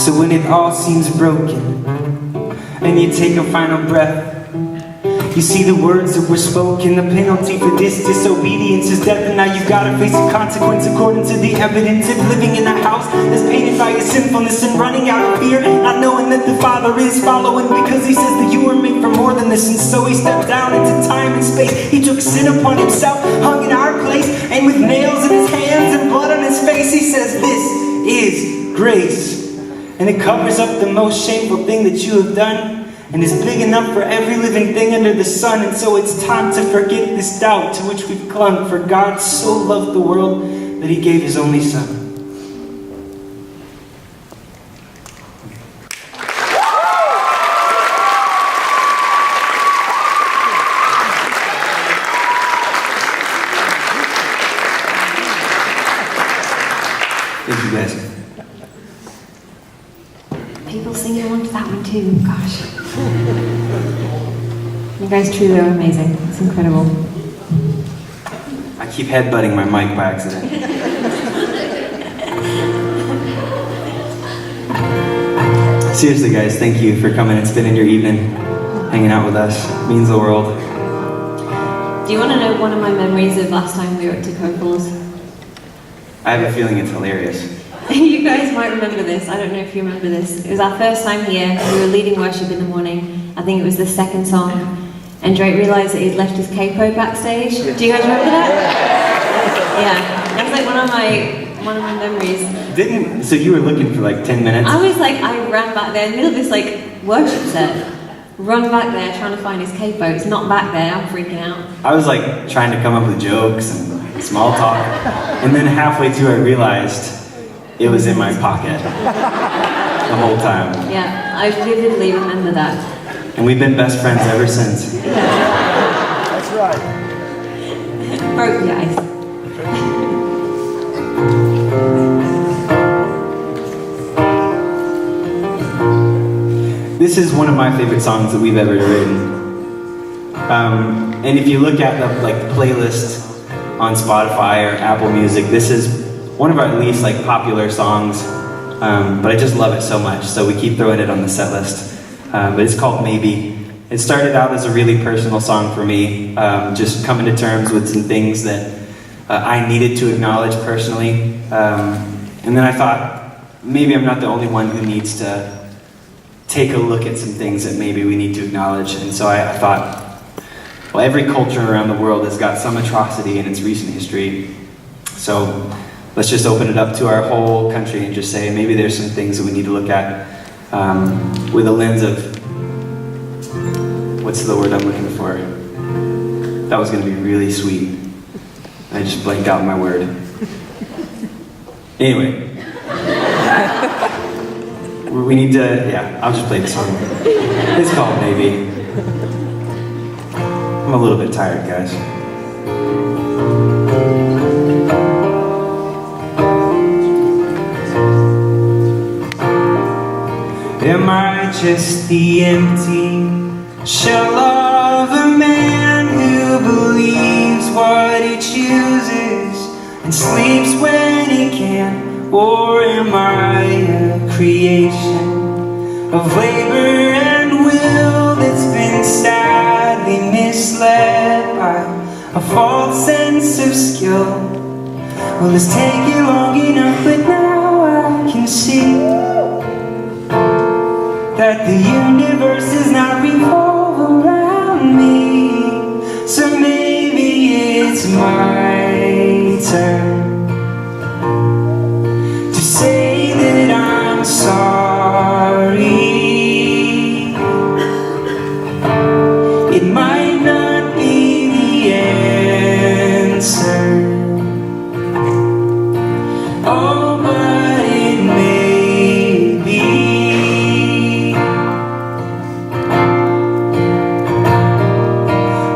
Speaker 5: So when it all seems broken, and you take a final breath, you see the words that were spoken. The penalty for this disobedience is death, and now you've got to face the consequence according to the evidence of living in a house that's painted by your sinfulness and running out of fear, not knowing that the Father is following, because He says that you were made for more than this. And so He stepped down into time and space. He took sin upon Himself, hung in our place, and with nails in His hands and blood on His face, He says this is grace. And it covers up the most shameful thing that you have done, and is big enough for every living thing under the sun. And so it's time to forget this doubt to which we've clung, for God so loved the world that He gave His only Son. Thank you guys.
Speaker 3: People singing along to that one too, gosh. You guys truly are amazing. It's incredible.
Speaker 4: I keep headbutting my mic by accident. Seriously, guys, thank you for coming and spending your evening hanging out with us. It means the world.
Speaker 3: Do you want to know one of my memories of last time we were at Toccoa?
Speaker 4: I have a feeling it's hilarious.
Speaker 3: You guys might remember this. I don't know if you remember this. It was our first time here. We were leading worship in the morning. I think it was the second song. And Drake realised that he'd left his capo backstage. Do you guys remember that? Yeah. That's like one of my memories.
Speaker 4: So you were looking for like 10 minutes?
Speaker 3: I was like, I ran back there in the middle of this like worship set. Run back there trying to find his capo. It's not back there. I'm freaking out.
Speaker 4: I was like trying to come up with jokes and small talk. And then halfway through I realized it was in my pocket the whole time.
Speaker 3: Yeah, I vividly remember that.
Speaker 4: And we've been best friends ever since.
Speaker 3: Yeah.
Speaker 2: That's right.
Speaker 3: Broke the ice.
Speaker 4: this is one of my favorite songs that we've ever written. And if you look at the playlist on Spotify or Apple Music, this is one of our least popular songs, but I just love it so much, so we keep throwing it on the set list. But it's called Maybe. It started out as a really personal song for me, just coming to terms with some things that I needed to acknowledge personally. And then I thought, maybe I'm not the only one who needs to take a look at some things that maybe we need to acknowledge. And so I thought, well, every culture around the world has got some atrocity in its recent history. So let's just open it up to our whole country and just say, maybe there's some things that we need to look at with a lens of, what's the word I'm looking for? That was going to be really sweet. I just blanked out my word. Anyway. We need to, I'll just play the song. It's called Maybe. I'm a little bit tired, guys.
Speaker 5: Am I just the empty shell of a man who believes what he chooses and sleeps when he can? Or am I a creation of labor and will that's been sadly misled by a false sense of skill? Well, it's taken long enough, but now I can see that the universe does not revolve around me. So maybe it's my turn to say that I'm sorry. It might not be the answer, oh, but it may be.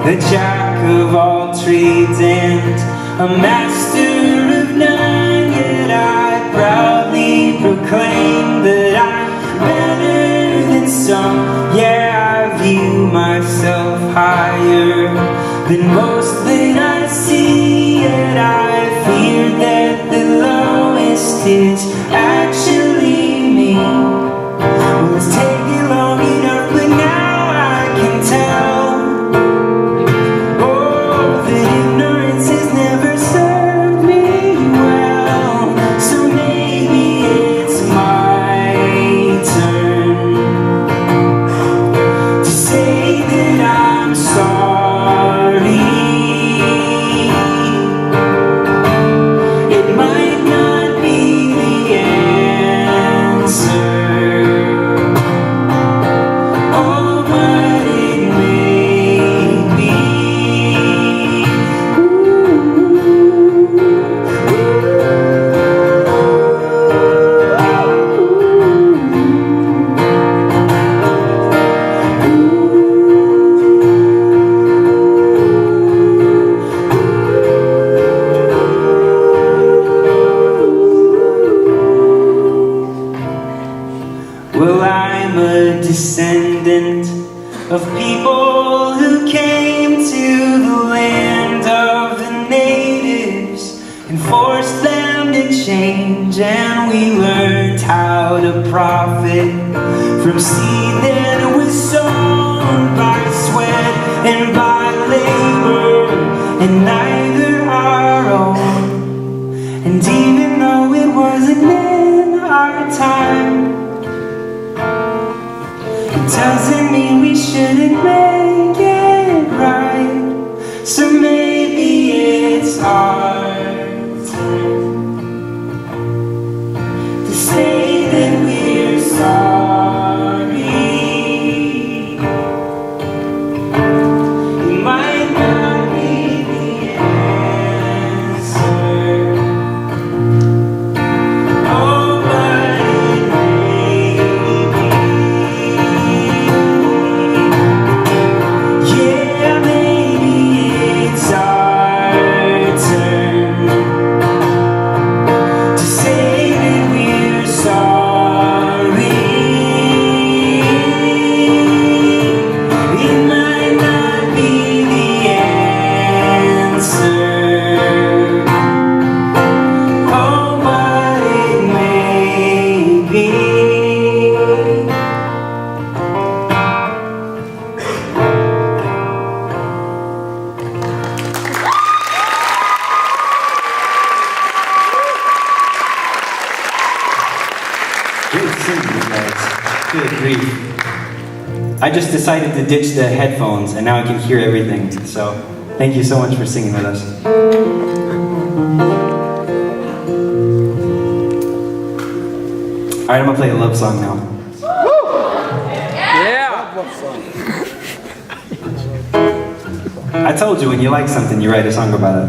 Speaker 5: The jack of all trades and a master of none, yet I proudly proclaim that I'm better than some. Yeah, I view myself higher than most that I see, yet I fear that the lowest is actually me. Well, it's taken long enough, but now I can tell. Well, I'm a descendant of people who came to the land of the natives and forced them to change, and we learned how to profit from seed that was sown by sweat and by labor, and neither our own. And even though it wasn't in our time, it doesn't mean we shouldn't make it right. So maybe it's our turn to say that we're sorry. It might not be the answer, oh, but it may be.
Speaker 4: bit of grief. I just decided to ditch the headphones, and now I can hear everything. So, thank you so much for singing with us. All right, I'm gonna play a love song now. I told you when you like something, you write a song about it.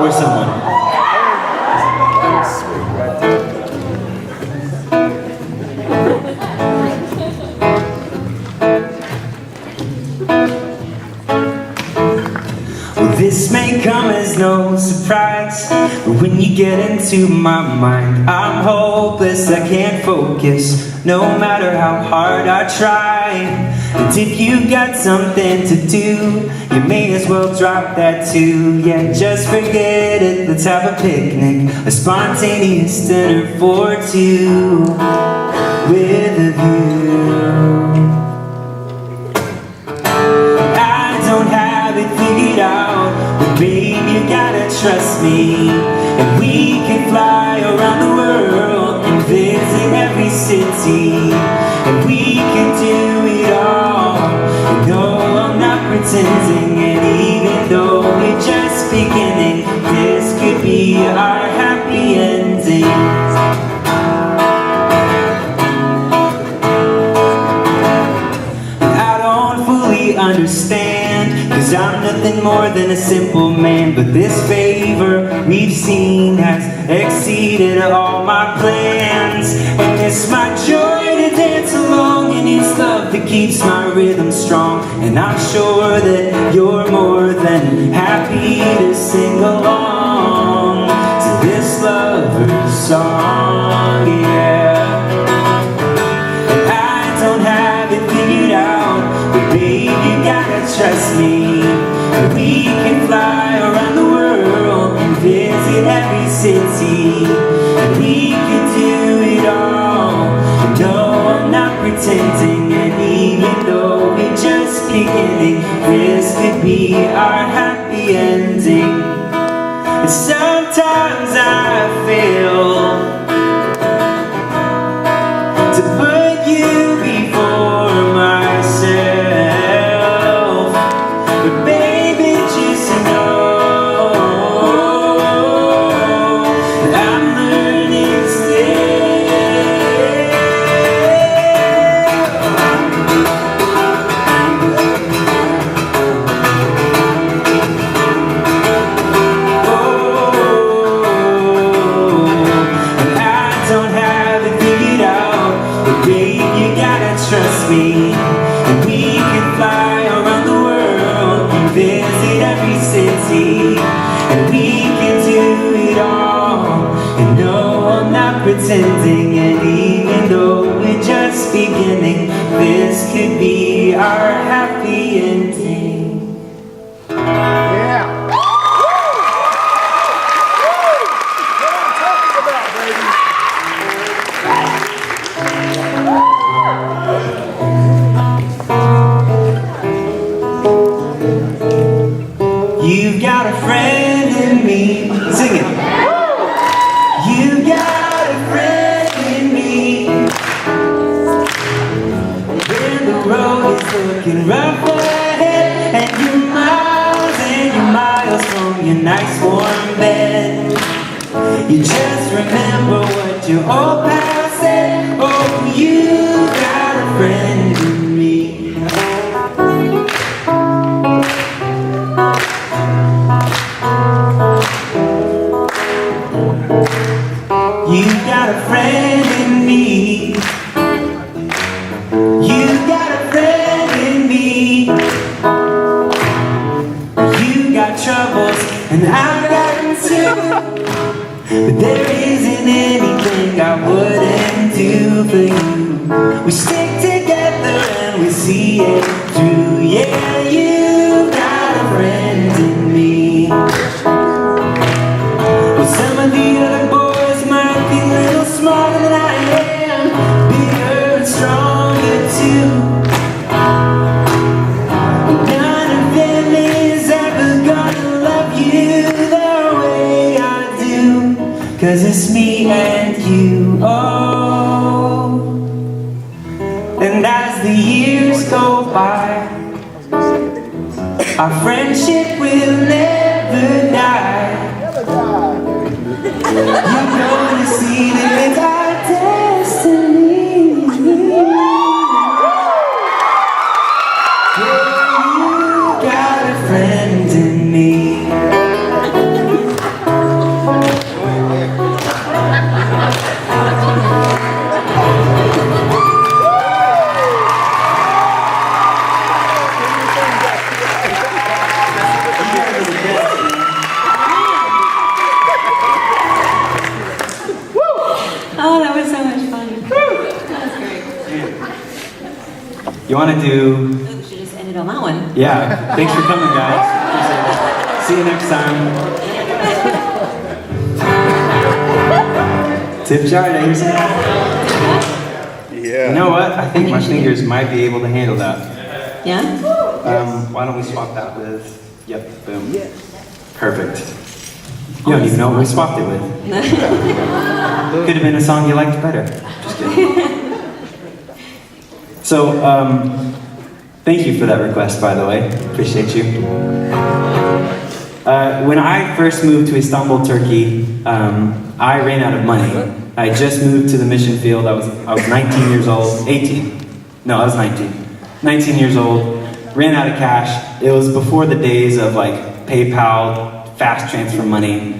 Speaker 4: Or someone.
Speaker 5: Well, this may come as no surprise, but when you get into my mind, I'm hopeless, I can't focus, no matter how hard I try. And if you got something to do, you may as well drop that too. Yeah, just forget it, let's have a picnic, a spontaneous dinner for two, with a view. I don't have it figured out, but babe, you gotta trust me. And we can fly around the world and visit every city, and we can do it all. And no, I'm not pretending, and even though we're just beginning, this could be our happy ending. I don't fully understand, 'cause I'm nothing more than a simple man, but this favor we've seen has exceeded all my plans. And it's my joy to dance along, and it's love that keeps my rhythm strong. And I'm sure that you're more than happy to sing along to this lover's song, yeah. I don't have it figured out, but babe, you gotta trust me. And we can fly around the world and visit every city, and we can do it all. And no, I'm not pretending, and even though we're just beginning, this could be our happy ending. And sometimes I feel to put you before myself, but baby, just know that I'm learning trust me, and we can fly around the world and visit every city, and we can do it all. And no, I'm not pretending, and even though we're just beginning, this could be our happy ending.
Speaker 2: Yeah. Woo! What I'm talking about, baby.
Speaker 5: You've got a friend in me. Sing it. You've got a friend in me. When the road is looking rough ahead, and you're miles from your nice warm bed, you just remember what your old pal said. Oh, you got a friend in me. You got a friend in me. You got a friend in me. You got troubles and I've got them too, but there isn't anything I wouldn't do for you. We stick together and we see it through. Yeah, you got a friend in me. Well, some of the other boys might be a little smarter than I am, bigger and stronger too. None of them is ever gonna love you the way I do, 'cause it's me and you. Oh, And as the years go by, our friendship will never die. You're gonna see that it's our destiny. Yeah, you got a friend in me.
Speaker 3: Oh, that was so much fun. That was great.
Speaker 4: You want to do?
Speaker 3: Oh, we should just end it on that one.
Speaker 4: Yeah. Thanks for coming, guys. Appreciate it. See you next time. Tip jar, did I hear something?
Speaker 2: Yeah.
Speaker 4: You know what? I think my fingers might be able to handle that.
Speaker 3: Yeah?
Speaker 4: Why don't we swap that with? Yep. Boom. Perfect. You don't even know what we swapped it with. Could have been a song you liked better. Just kidding. So, thank you for that request, by the way. Appreciate you. When I first moved to Istanbul, Turkey, I ran out of money. I just moved to the mission field. I was 19 years old. 18. No, I was 19. 19 years old. Ran out of cash. It was before the days of like PayPal, fast transfer money,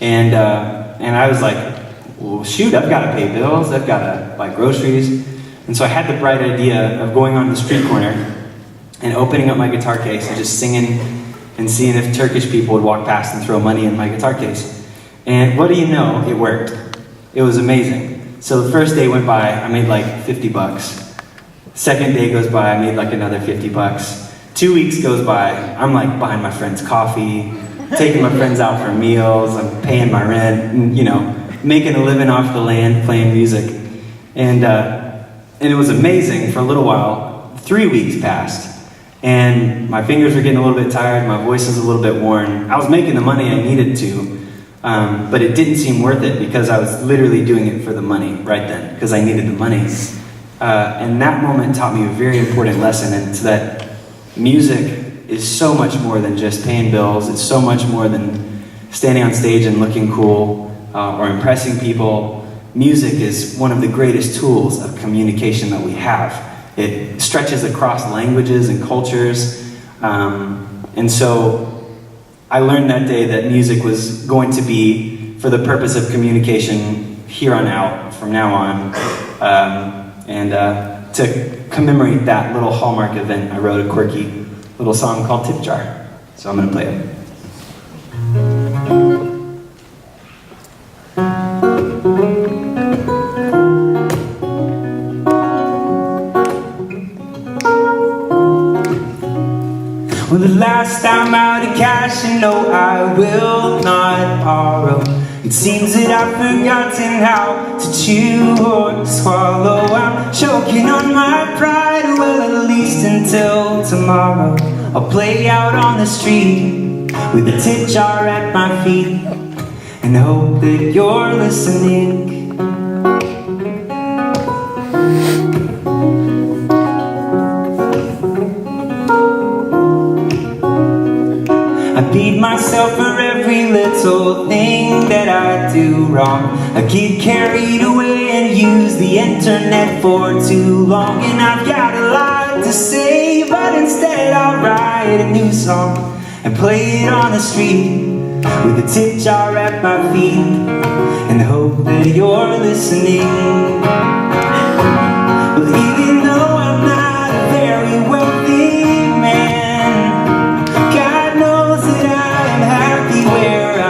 Speaker 4: and I was like, well, shoot, I've got to pay bills. I've got to buy groceries. And so I had the bright idea of going on the street corner and opening up my guitar case and just singing and seeing if Turkish people would walk past and throw money in my guitar case. And what do you know? It worked. It was amazing. So the first day went by, I made like 50 bucks. Second day goes by, I made like another 50 bucks. 2 weeks goes by, I'm like buying my friends coffee, taking my friends out for meals, I'm paying my rent, and, you know, making a living off the land, playing music. And it was amazing for a little while. 3 weeks passed, and my fingers were getting a little bit tired, my voice was a little bit worn. I was making the money I needed to, but it didn't seem worth it because I was literally doing it for the money right then, because I needed the money. And that moment taught me a very important lesson, and it's that music is so much more than just paying bills. It's so much more than standing on stage and looking cool or impressing people. Music is one of the greatest tools of communication that we have. It stretches across languages and cultures. And so I learned that day that music was going to be for the purpose of communication here on out, from now on. And to commemorate that little hallmark event, I wrote a quirky little song called Tip Jar. So I'm going to play it.
Speaker 5: Well, the last I'm out of cash, and no, I will not borrow. It seems that I've forgotten how to chew or swallow. I'm choking on my pride, well, at least until tomorrow. I'll play out on the street with a tip jar at my feet and hope that you're listening. I beat myself for every little thing that I do wrong. I get carried away and use the internet for too long. And I've got a lot to say, but instead I'll write a new song and play it on the street with a tip jar at my feet and hope that you're listening. Well, even though I'm not a very wealthy man, God knows that I am happy where I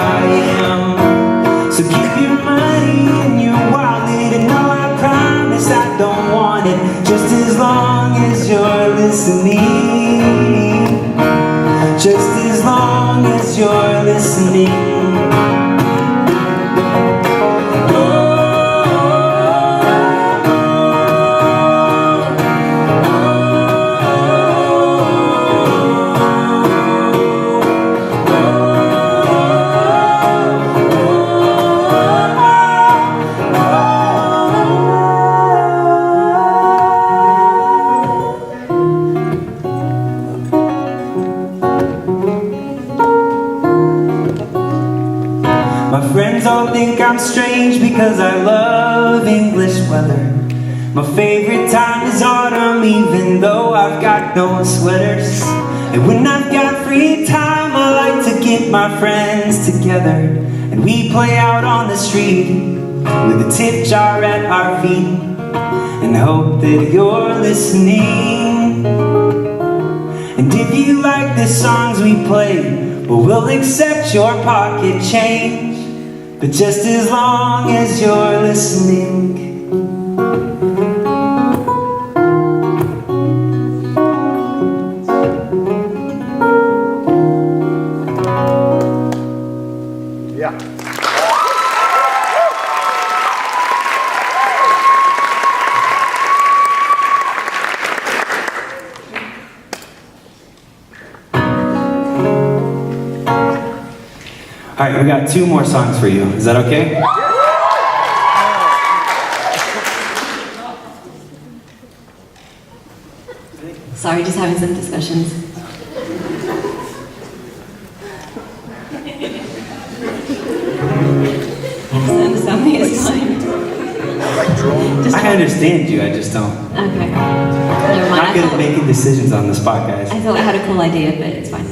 Speaker 5: am. So keep your money in your wallet, and no, I promise I don't want it, just as long as you're listening. Just as long as you're listening. because I love English weather. My favorite time is autumn, even though I've got no sweaters. And when I've got free time, I like to get my friends together, and we play out on the street with a tip jar at our feet, and hope that you're listening. And if you like the songs we play, well, we'll accept your pocket change, but just as long as you're listening.
Speaker 4: All right, we got 2 more songs for you. Is that okay?
Speaker 3: Sorry, just having some discussions. Just understand me, it's fine.
Speaker 4: I understand you, I just don't.
Speaker 3: Okay. Never mind.
Speaker 4: Not good at making decisions on the spot, guys.
Speaker 3: I thought I had a cool idea, but it's fine.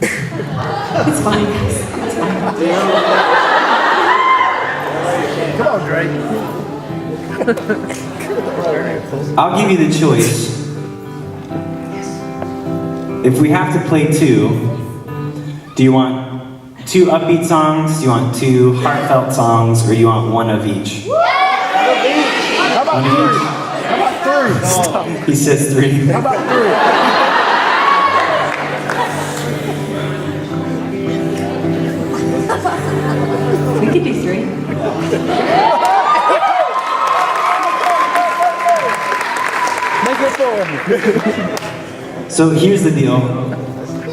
Speaker 3: It's fine, guys. It's fine.
Speaker 2: Come on, Drake.
Speaker 4: I'll give you the choice. If we have to play 2, do you want 2 upbeat songs, do you want 2 heartfelt songs, or do you want 1 of each?
Speaker 2: How about 3? How about 3?
Speaker 4: He says 3.
Speaker 2: How about 3?
Speaker 3: We could do 3.
Speaker 2: Make it 4.
Speaker 4: So here's the deal.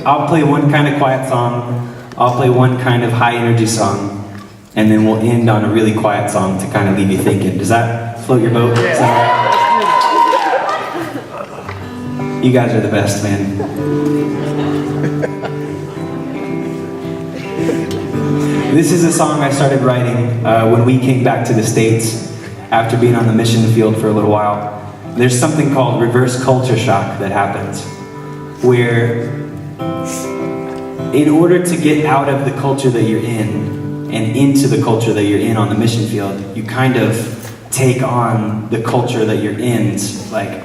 Speaker 4: I'll play one kind of quiet song, I'll play one kind of high energy song, and then we'll end on a really quiet song to kind of leave you thinking. Does that float your boat? Is that all right? You guys are the best, man. This is a song I started writing when we came back to the States after being on the mission field for a little while. There's something called reverse culture shock that happens, where in order to get out of the culture that you're in and into the culture that you're in on the mission field, you kind of take on the culture that you're in's, like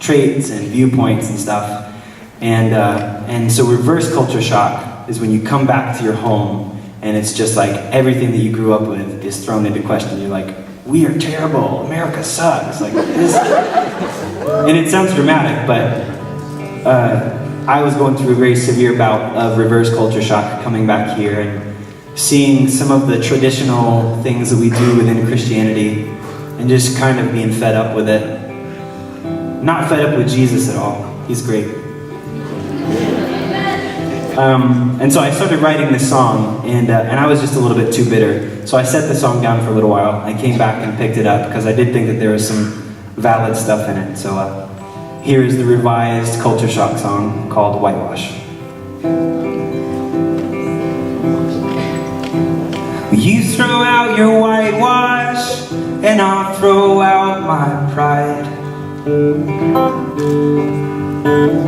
Speaker 4: traits and viewpoints and stuff. And so reverse culture shock is when you come back to your home and it's just like everything that you grew up with is thrown into question. You're like, we are terrible, America sucks. Like this. And it sounds dramatic, but I was going through a very severe bout of reverse culture shock coming back here and seeing some of the traditional things that we do within Christianity and just kind of being fed up with it. Not fed up with Jesus at all. He's great. And so I started writing this song, and I was just a little bit too bitter. So I set the song down for a little while. I came back and picked it up because I did think that there was some valid stuff in it. So here is the revised culture shock song called Whitewash.
Speaker 5: You throw out your whitewash, and I'll throw out my pride.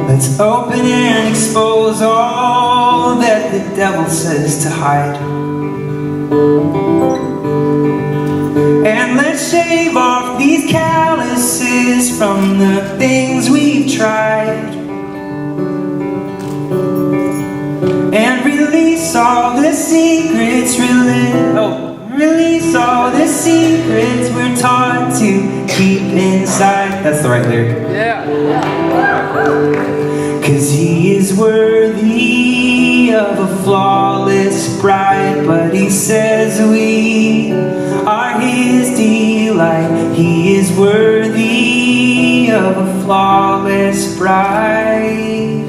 Speaker 5: Let's open and expose all that the devil says to hide. And let's shave off these calluses from the things we've tried. And release all the secrets, release all the secrets we're taught to keep inside.
Speaker 4: That's the right lyric.
Speaker 2: Yeah.
Speaker 5: 'Cause he is worthy of a flawless bride, but he says we are his delight. He is worthy of a flawless bride.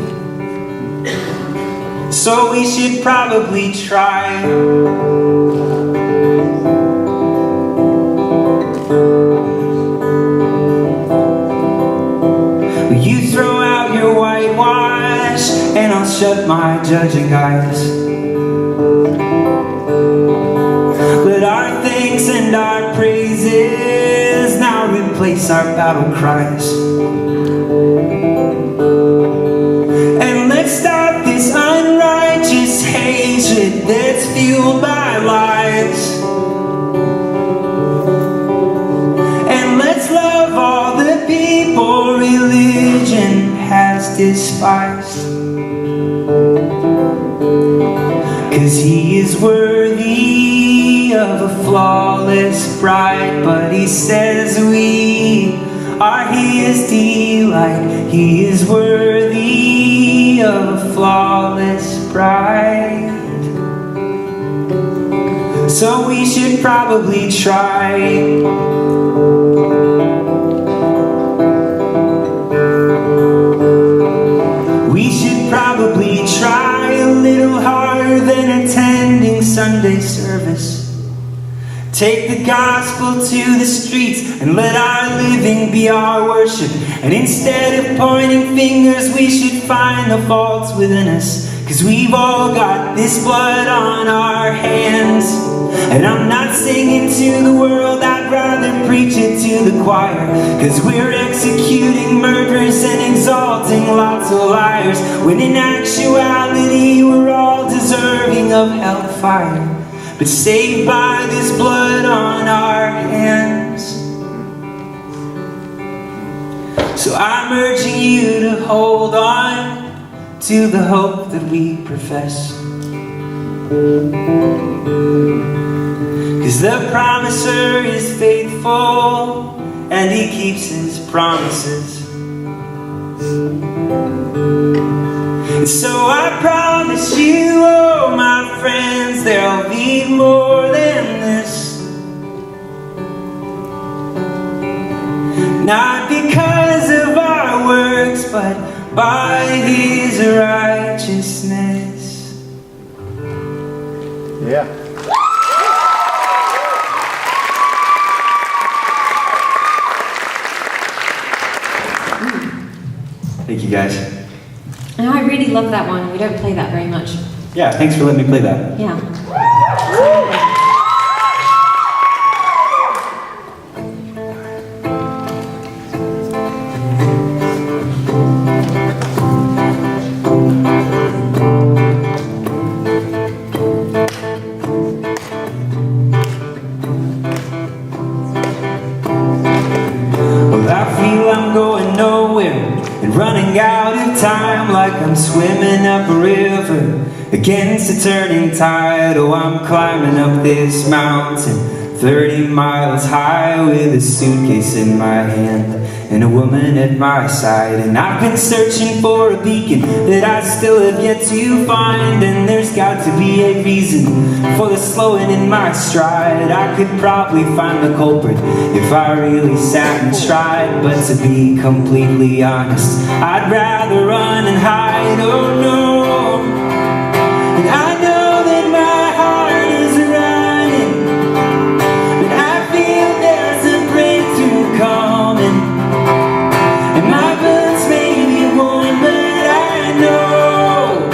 Speaker 5: So we should probably try. You throw out your whitewash, and I'll shut my judging eyes. Let our thanks and our praise voice our battle cries. And let's stop this unrighteous hatred that's fueled by lies. And let's love all the people religion has despised. 'Cause he is worthy of a flawless bride, but he says we are his delight. He is worthy of a flawless bride. So we should probably try. We should probably try a little harder than attending Sunday service. Take the gospel to the streets and let our living be our worship. And instead of pointing fingers, we should find the faults within us. 'Cause we've all got this blood on our hands. And I'm not singing to the world, I'd rather preach it to the choir. 'Cause we're executing murderers and exalting lots of liars, when in actuality we're all deserving of hellfire, but saved by this blood on our hands. So I'm urging you to hold on to the hope that we profess. 'Cause the promiser is faithful and he keeps his promises. And so I promise you, oh my friends, there'll be more than this. Not because of our works, but by his righteousness.
Speaker 2: Yeah.
Speaker 4: Thank you guys.
Speaker 3: And I really love that one. We don't play that very much.
Speaker 4: Yeah, thanks for letting me play that.
Speaker 3: Yeah.
Speaker 5: Well, I feel I'm going nowhere and running out of time, like I'm swimming up a river against a turning tide. Oh, I'm climbing up this mountain 30 miles high with a suitcase in my hand and a woman at my side. And I've been searching for a beacon that I still have yet to find. And there's got to be a reason for the slowing in my stride. I could probably find the culprit if I really sat and tried. But to be completely honest, I'd rather run and hide. Oh no. And I know that my heart is running, but I feel there's a breakthrough coming. And my boots may be worn, but I know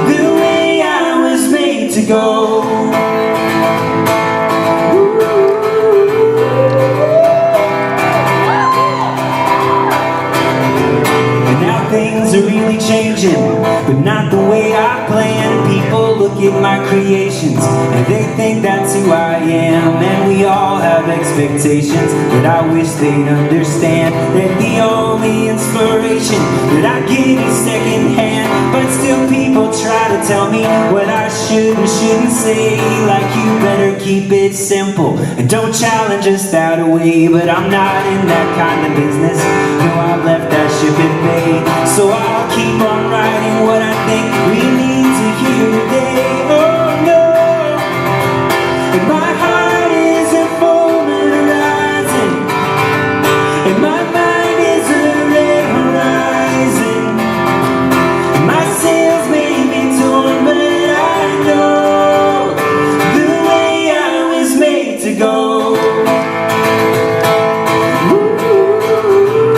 Speaker 5: the way I was made to go. And now things are really changing, but not the way I planned. People look at my creations and they think that's who I am. And we all have expectations, but I wish they'd understand that the only inspiration that I get is secondhand. But still people try to tell me what I should and shouldn't say, like you better keep it simple and don't challenge us that way. But I'm not in that kind of business, no, I left that ship at bay. So I'll keep on writing what I think we need to hear today. Oh no, and my heart is a foaming horizon, and my mind is a red horizon. My sails may be torn, but I know the way I was made to go. Ooh.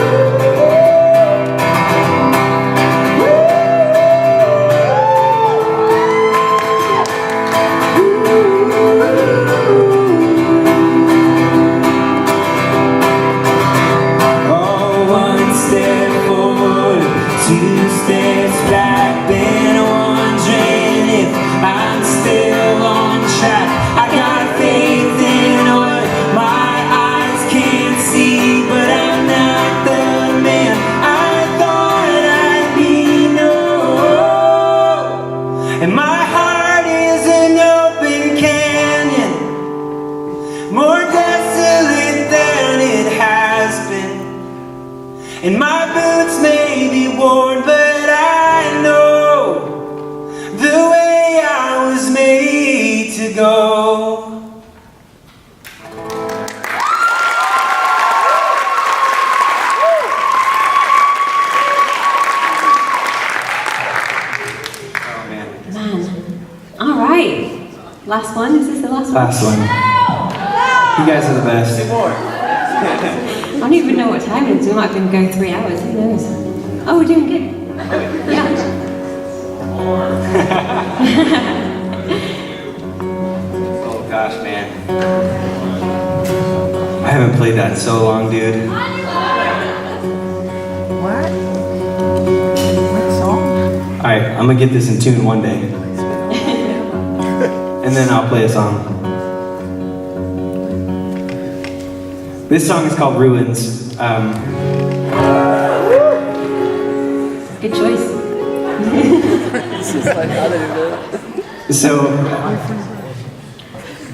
Speaker 5: 2 steps back, been wondering if I'm still on track. I got faith in what my eyes can't see, but I'm not the man I thought I'd be. No, and my heart is an open canyon, more desolate than it has been. And my boots may be worn, but I know the way I was made to go.
Speaker 4: Oh man.
Speaker 3: Man. All right. Last one. Is this the last one?
Speaker 4: Last one. You guys are the best.
Speaker 3: I don't even know what time it is. We might have been going 3 hours. Who knows? Oh, we're doing good. Yeah.
Speaker 4: Oh gosh, man. I haven't played that in so long, dude.
Speaker 2: What? What song?
Speaker 4: Alright, I'm gonna get this in tune one day. And then I'll play a song. This song is called Ruins.
Speaker 3: Good choice.
Speaker 2: This is like, I didn't know.
Speaker 4: So,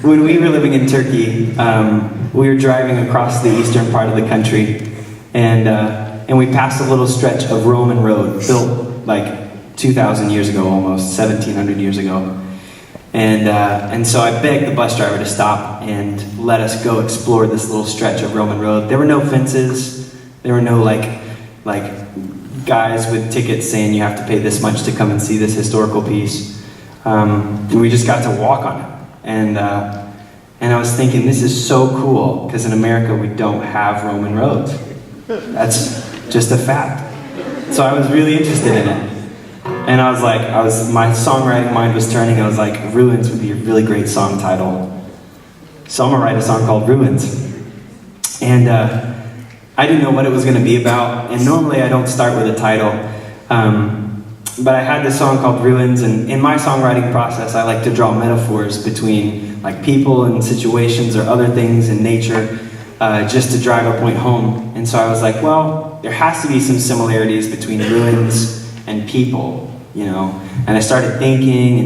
Speaker 4: when we were living in Turkey, we were driving across the eastern part of the country, and we passed a little stretch of Roman road built like 2,000 years ago, almost 1,700 years ago. And so I begged the bus driver to stop and let us go explore this little stretch of Roman road. There were no fences. There were no like guys with tickets saying you have to pay this much to come and see this historical piece. We just got to walk on it. And I was thinking, this is so cool, because in America we don't have Roman roads. That's just a fact. So I was really interested in it. And I was like, my songwriting mind was turning. I was like, Ruins would be a really great song title. So I'm gonna write a song called Ruins. And I didn't know what it was gonna be about. And normally I don't start with a title. But I had this song called Ruins, and in my songwriting process, I like to draw metaphors between like people and situations or other things in nature, just to drive a point home. And so I was like, well, there has to be some similarities between ruins and people, you know. And I started thinking,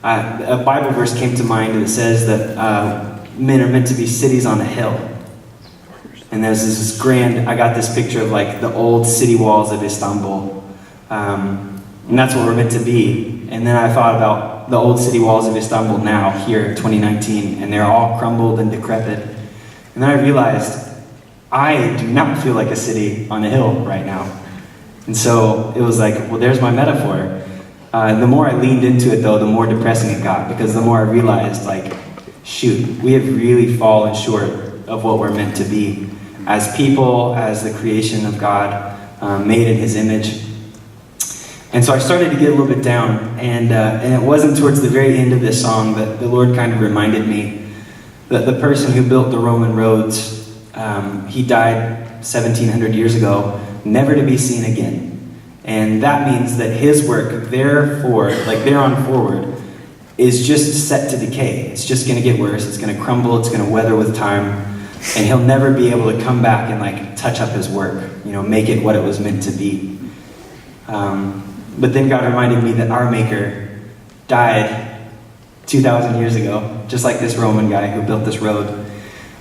Speaker 4: and a Bible verse came to mind that says that men are meant to be cities on a hill. And there's this grand, I got this picture of like the old city walls of Istanbul. And that's what we're meant to be. And then I thought about the old city walls of Istanbul now, here, 2019, and they're all crumbled and decrepit. And then I realized, I do not feel like a city on a hill right now. And so it was like, well, there's my metaphor. The more I leaned into it, though, the more depressing it got, because the more I realized, like, shoot, we have really fallen short of what we're meant to be as people, as the creation of God, made in His image. And so I started to get a little bit down, and it wasn't towards the very end of this song that the Lord kind of reminded me that the person who built the Roman roads, he died 1,700 years ago, never to be seen again. And that means that his work, therefore, like there on forward, is just set to decay. It's just going to get worse. It's going to crumble. It's going to weather with time. And he'll never be able to come back and like touch up his work, you know, make it what it was meant to be. But then God reminded me that our Maker died 2,000 years ago, just like this Roman guy who built this road.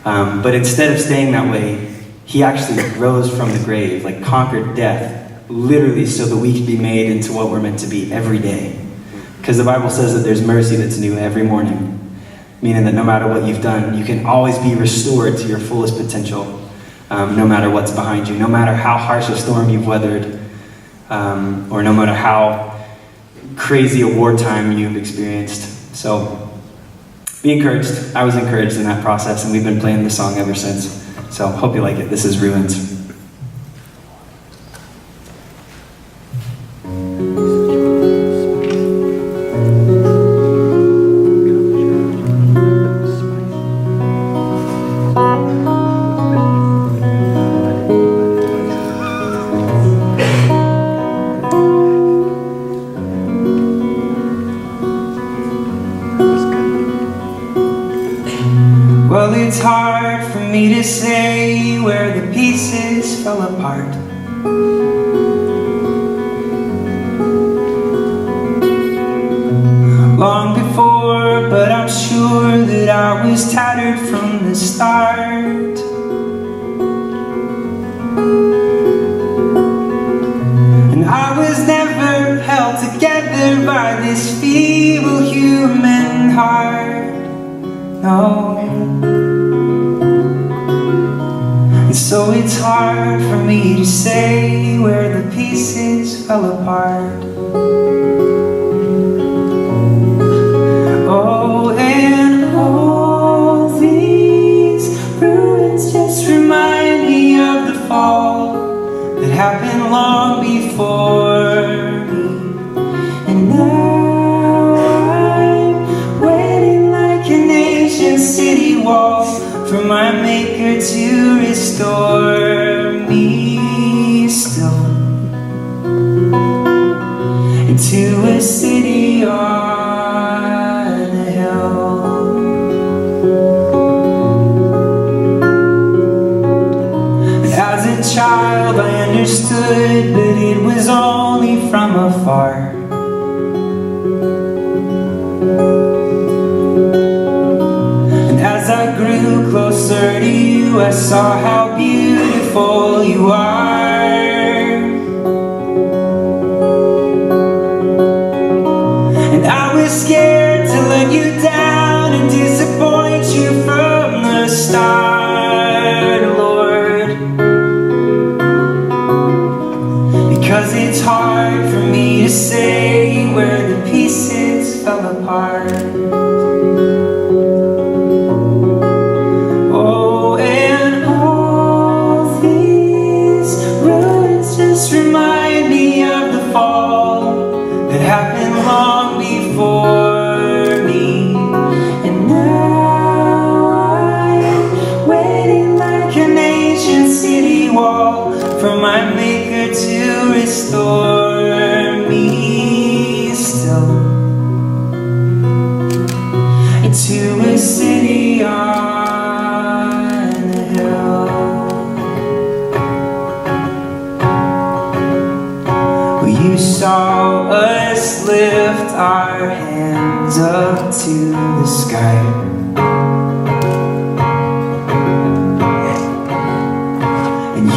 Speaker 4: But instead of staying that way, He actually rose from the grave, like conquered death, literally so that we can be made into what we're meant to be every day. Because the Bible says that there's mercy that's new every morning, meaning that no matter what you've done, you can always be restored to your fullest potential, no matter what's behind you, no matter how harsh a storm you've weathered, or no matter how crazy a wartime you've experienced. So be encouraged. I was encouraged in that process, and we've been playing this song ever since. So hope you like it. This is Ruins.
Speaker 5: say where the pieces fell apart. Long before, but I'm sure that I was tattered from the start. And I was never held together by this feeble human heart. No. And so it's hard for me to say where the pieces fell apart. Oh, and all these ruins just remind me of the fall that happened long before me. And now I'm waiting like an ancient city wall for my maker to restore me still into a city on a hill. As a child I understood, but it was only from afar. And as I grew closer to you, I saw how beautiful you are. And I was scared to let you down and disappoint you from the start, Lord. Because it's hard for me to say where the pieces fell apart. Oh, and all these ruins just remind me of the fall that happened long before me. And now I'm waiting like an ancient city wall for my maker to restore me still into a city on a hill. Well, you saw us lift our hands up to the sky.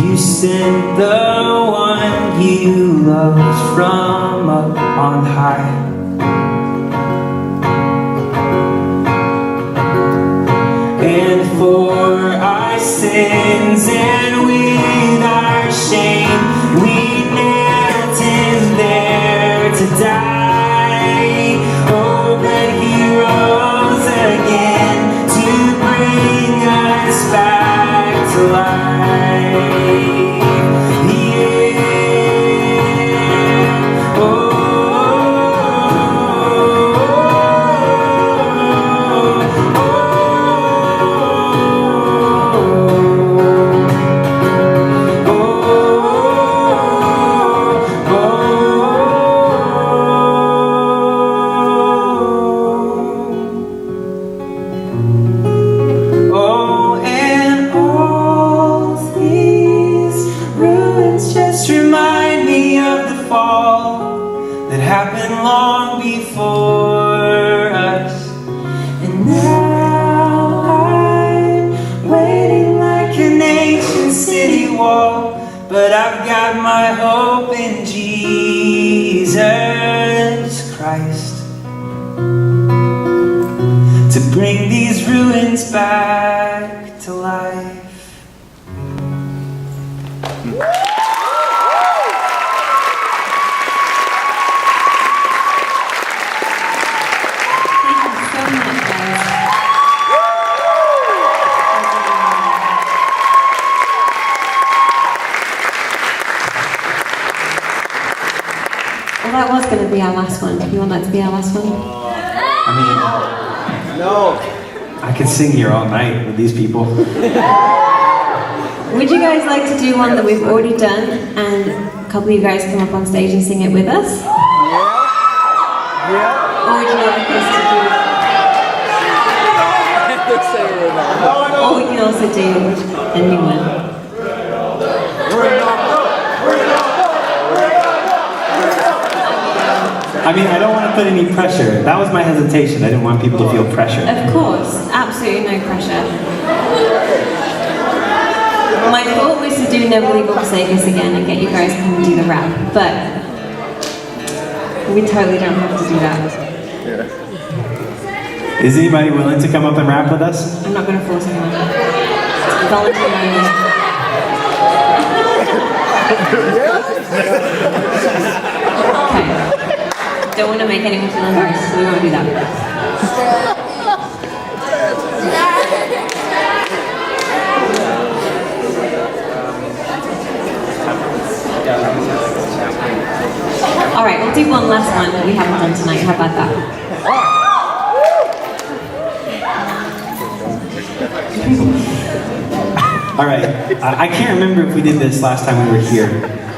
Speaker 5: You sent the one you loved from up on high. And for our sins and with our shame, we knelt in there to die. Oh, but he rose again to bring us back to life. That happened long before us. And now I'm waiting like an ancient city wall, but I've got my hope in Jesus Christ to bring these ruins back to life.
Speaker 3: Well, that was going to be our last one. You want that to be our last one?
Speaker 4: I mean, no. I could sing here all night with these people.
Speaker 3: Would you guys like to do one that we've already done and a couple of you guys come up on stage and sing it with us? Or would you like us to do...
Speaker 2: Let's say it.
Speaker 3: Or we can also do a new one.
Speaker 4: I mean, I don't want to put any pressure. That was my hesitation. I didn't want people to feel pressure.
Speaker 3: Of course, absolutely no pressure. My thought was to do Never Leave or Forsake Us again and get you guys to come and do the rap, but we totally don't have to do that.
Speaker 4: Is anybody willing to come up and rap with us?
Speaker 3: I'm not going to force anyone. It's voluntary only. Okay. Don't want to make anyone feel embarrassed, so we won't do that. Alright, we'll do one last one that we haven't done tonight. How about that?
Speaker 4: Alright, I can't remember if we did this last time we were here.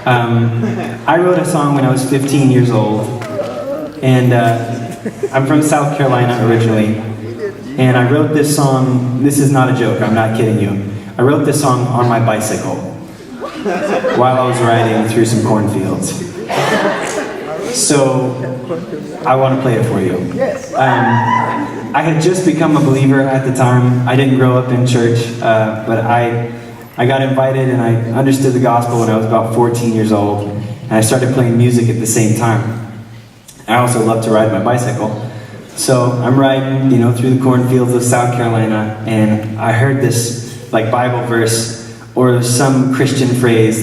Speaker 4: I wrote a song when I was 15 years old, and I'm from South Carolina originally, and I wrote this song, this is not a joke, I'm not kidding you. I wrote this song on my bicycle while I was riding through some cornfields. So, I want to play it for you. I had just become a believer at the time. I didn't grow up in church, but I got invited and I understood the gospel when I was about 14 years old, and I started playing music at the same time. I also love to ride my bicycle. So I'm riding, through the cornfields of South Carolina, and I heard this Bible verse or some Christian phrase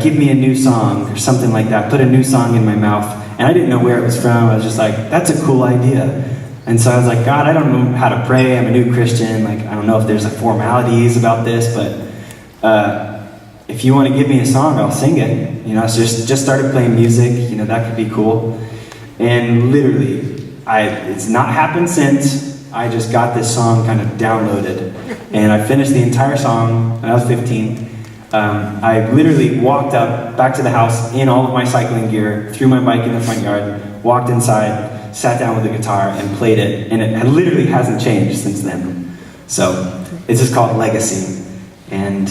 Speaker 4: give me a new song or something like that. Put a new song in my mouth. And I didn't know where it was from. I was just like, that's a cool idea. And so I was like, God, I don't know how to pray. I'm a new Christian. I don't know if there's formalities about this, but if you want to give me a song, I'll sing it. So just started playing music. That could be cool. And literally, it's not happened since. I just got this song kind of downloaded. And I finished the entire song when I was 15. I literally walked up back to the house in all of my cycling gear, threw my bike in the front yard, walked inside, sat down with the guitar, and played it. And it literally hasn't changed since then. So, it's just called Legacy. And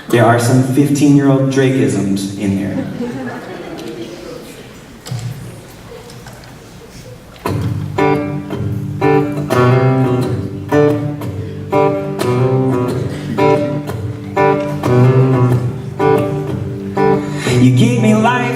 Speaker 4: there are some 15-year-old Drakeisms in there.
Speaker 5: You gave me life,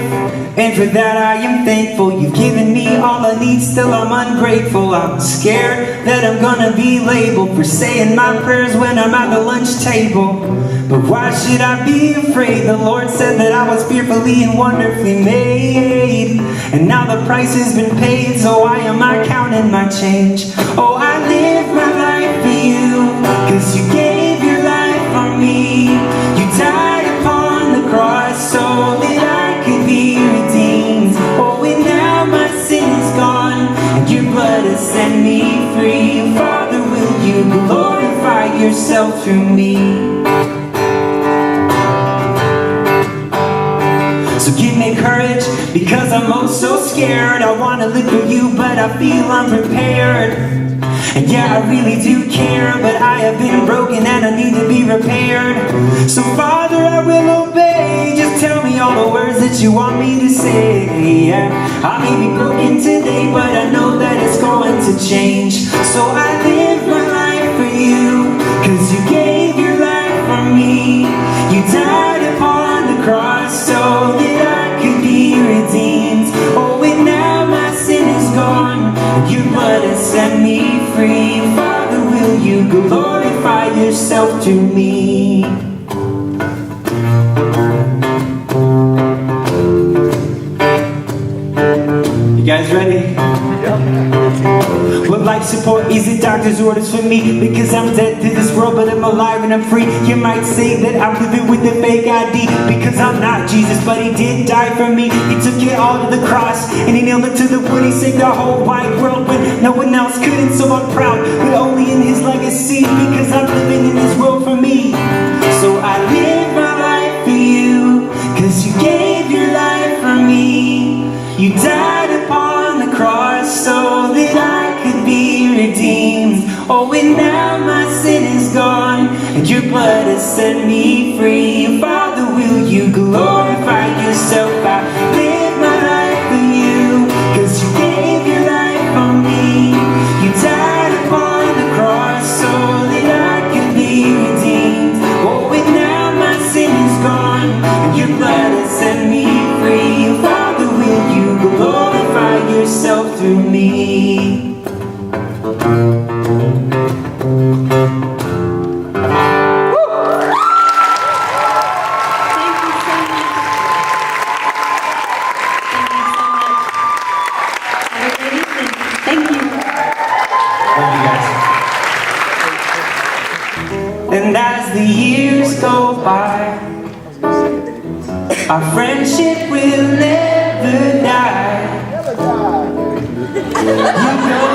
Speaker 5: and for that I am thankful. You've given me all I need, still I'm ungrateful. I'm scared that I'm gonna be labeled for saying my prayers when I'm at the lunch table. But why should I be afraid? The Lord said that I was fearfully and wonderfully made. And now the price has been paid, so why am I counting my change? Oh, I live my life for you, 'cause you gave your life for me. You died upon the cross so that I could be redeemed. Oh, and now my sin is gone, and your blood has set me free. Father, will you glorify yourself through me? So give me courage, because I'm oh so scared. I want to live for you, but I feel unprepared. And yeah, I really do care, but I have been broken and I need to be repaired. So Father, I will obey. Just tell me all the words that you want me to say. Yeah, I may be broken today, but I know that it's going to change. So I live my life for you, 'cause you gave your life for me. You died upon the cross so that I could be redeemed. Oh, and now my sin is gone, and your blood has set me free. Father, will you glorify yourself to me?
Speaker 4: You guys ready?
Speaker 5: What life support is it doctor's orders for me? Because I'm dead to this world, but I'm alive and I'm free. You might say that I'm living with a fake ID, because I'm not Jesus, but he did die for me. He took it all to the cross, and he nailed it to the wood. He saved the whole wide world when no one else could, and so I'm proud, but only in his legacy, because I'm living in this world for me. So I live my life for you, 'cause you gave your life for me. You died upon the cross so that I could be redeemed. Oh, and now my sin is gone, and your blood has set me free. Father, will you glorify yourself? I live my life for you, 'cause you gave your life for me. You died upon the cross so that I could be redeemed. Oh, and now my sin is gone, and your blood has set me free. Father, will you glorify yourself through me? And as the years go by, our friendship will never die. You know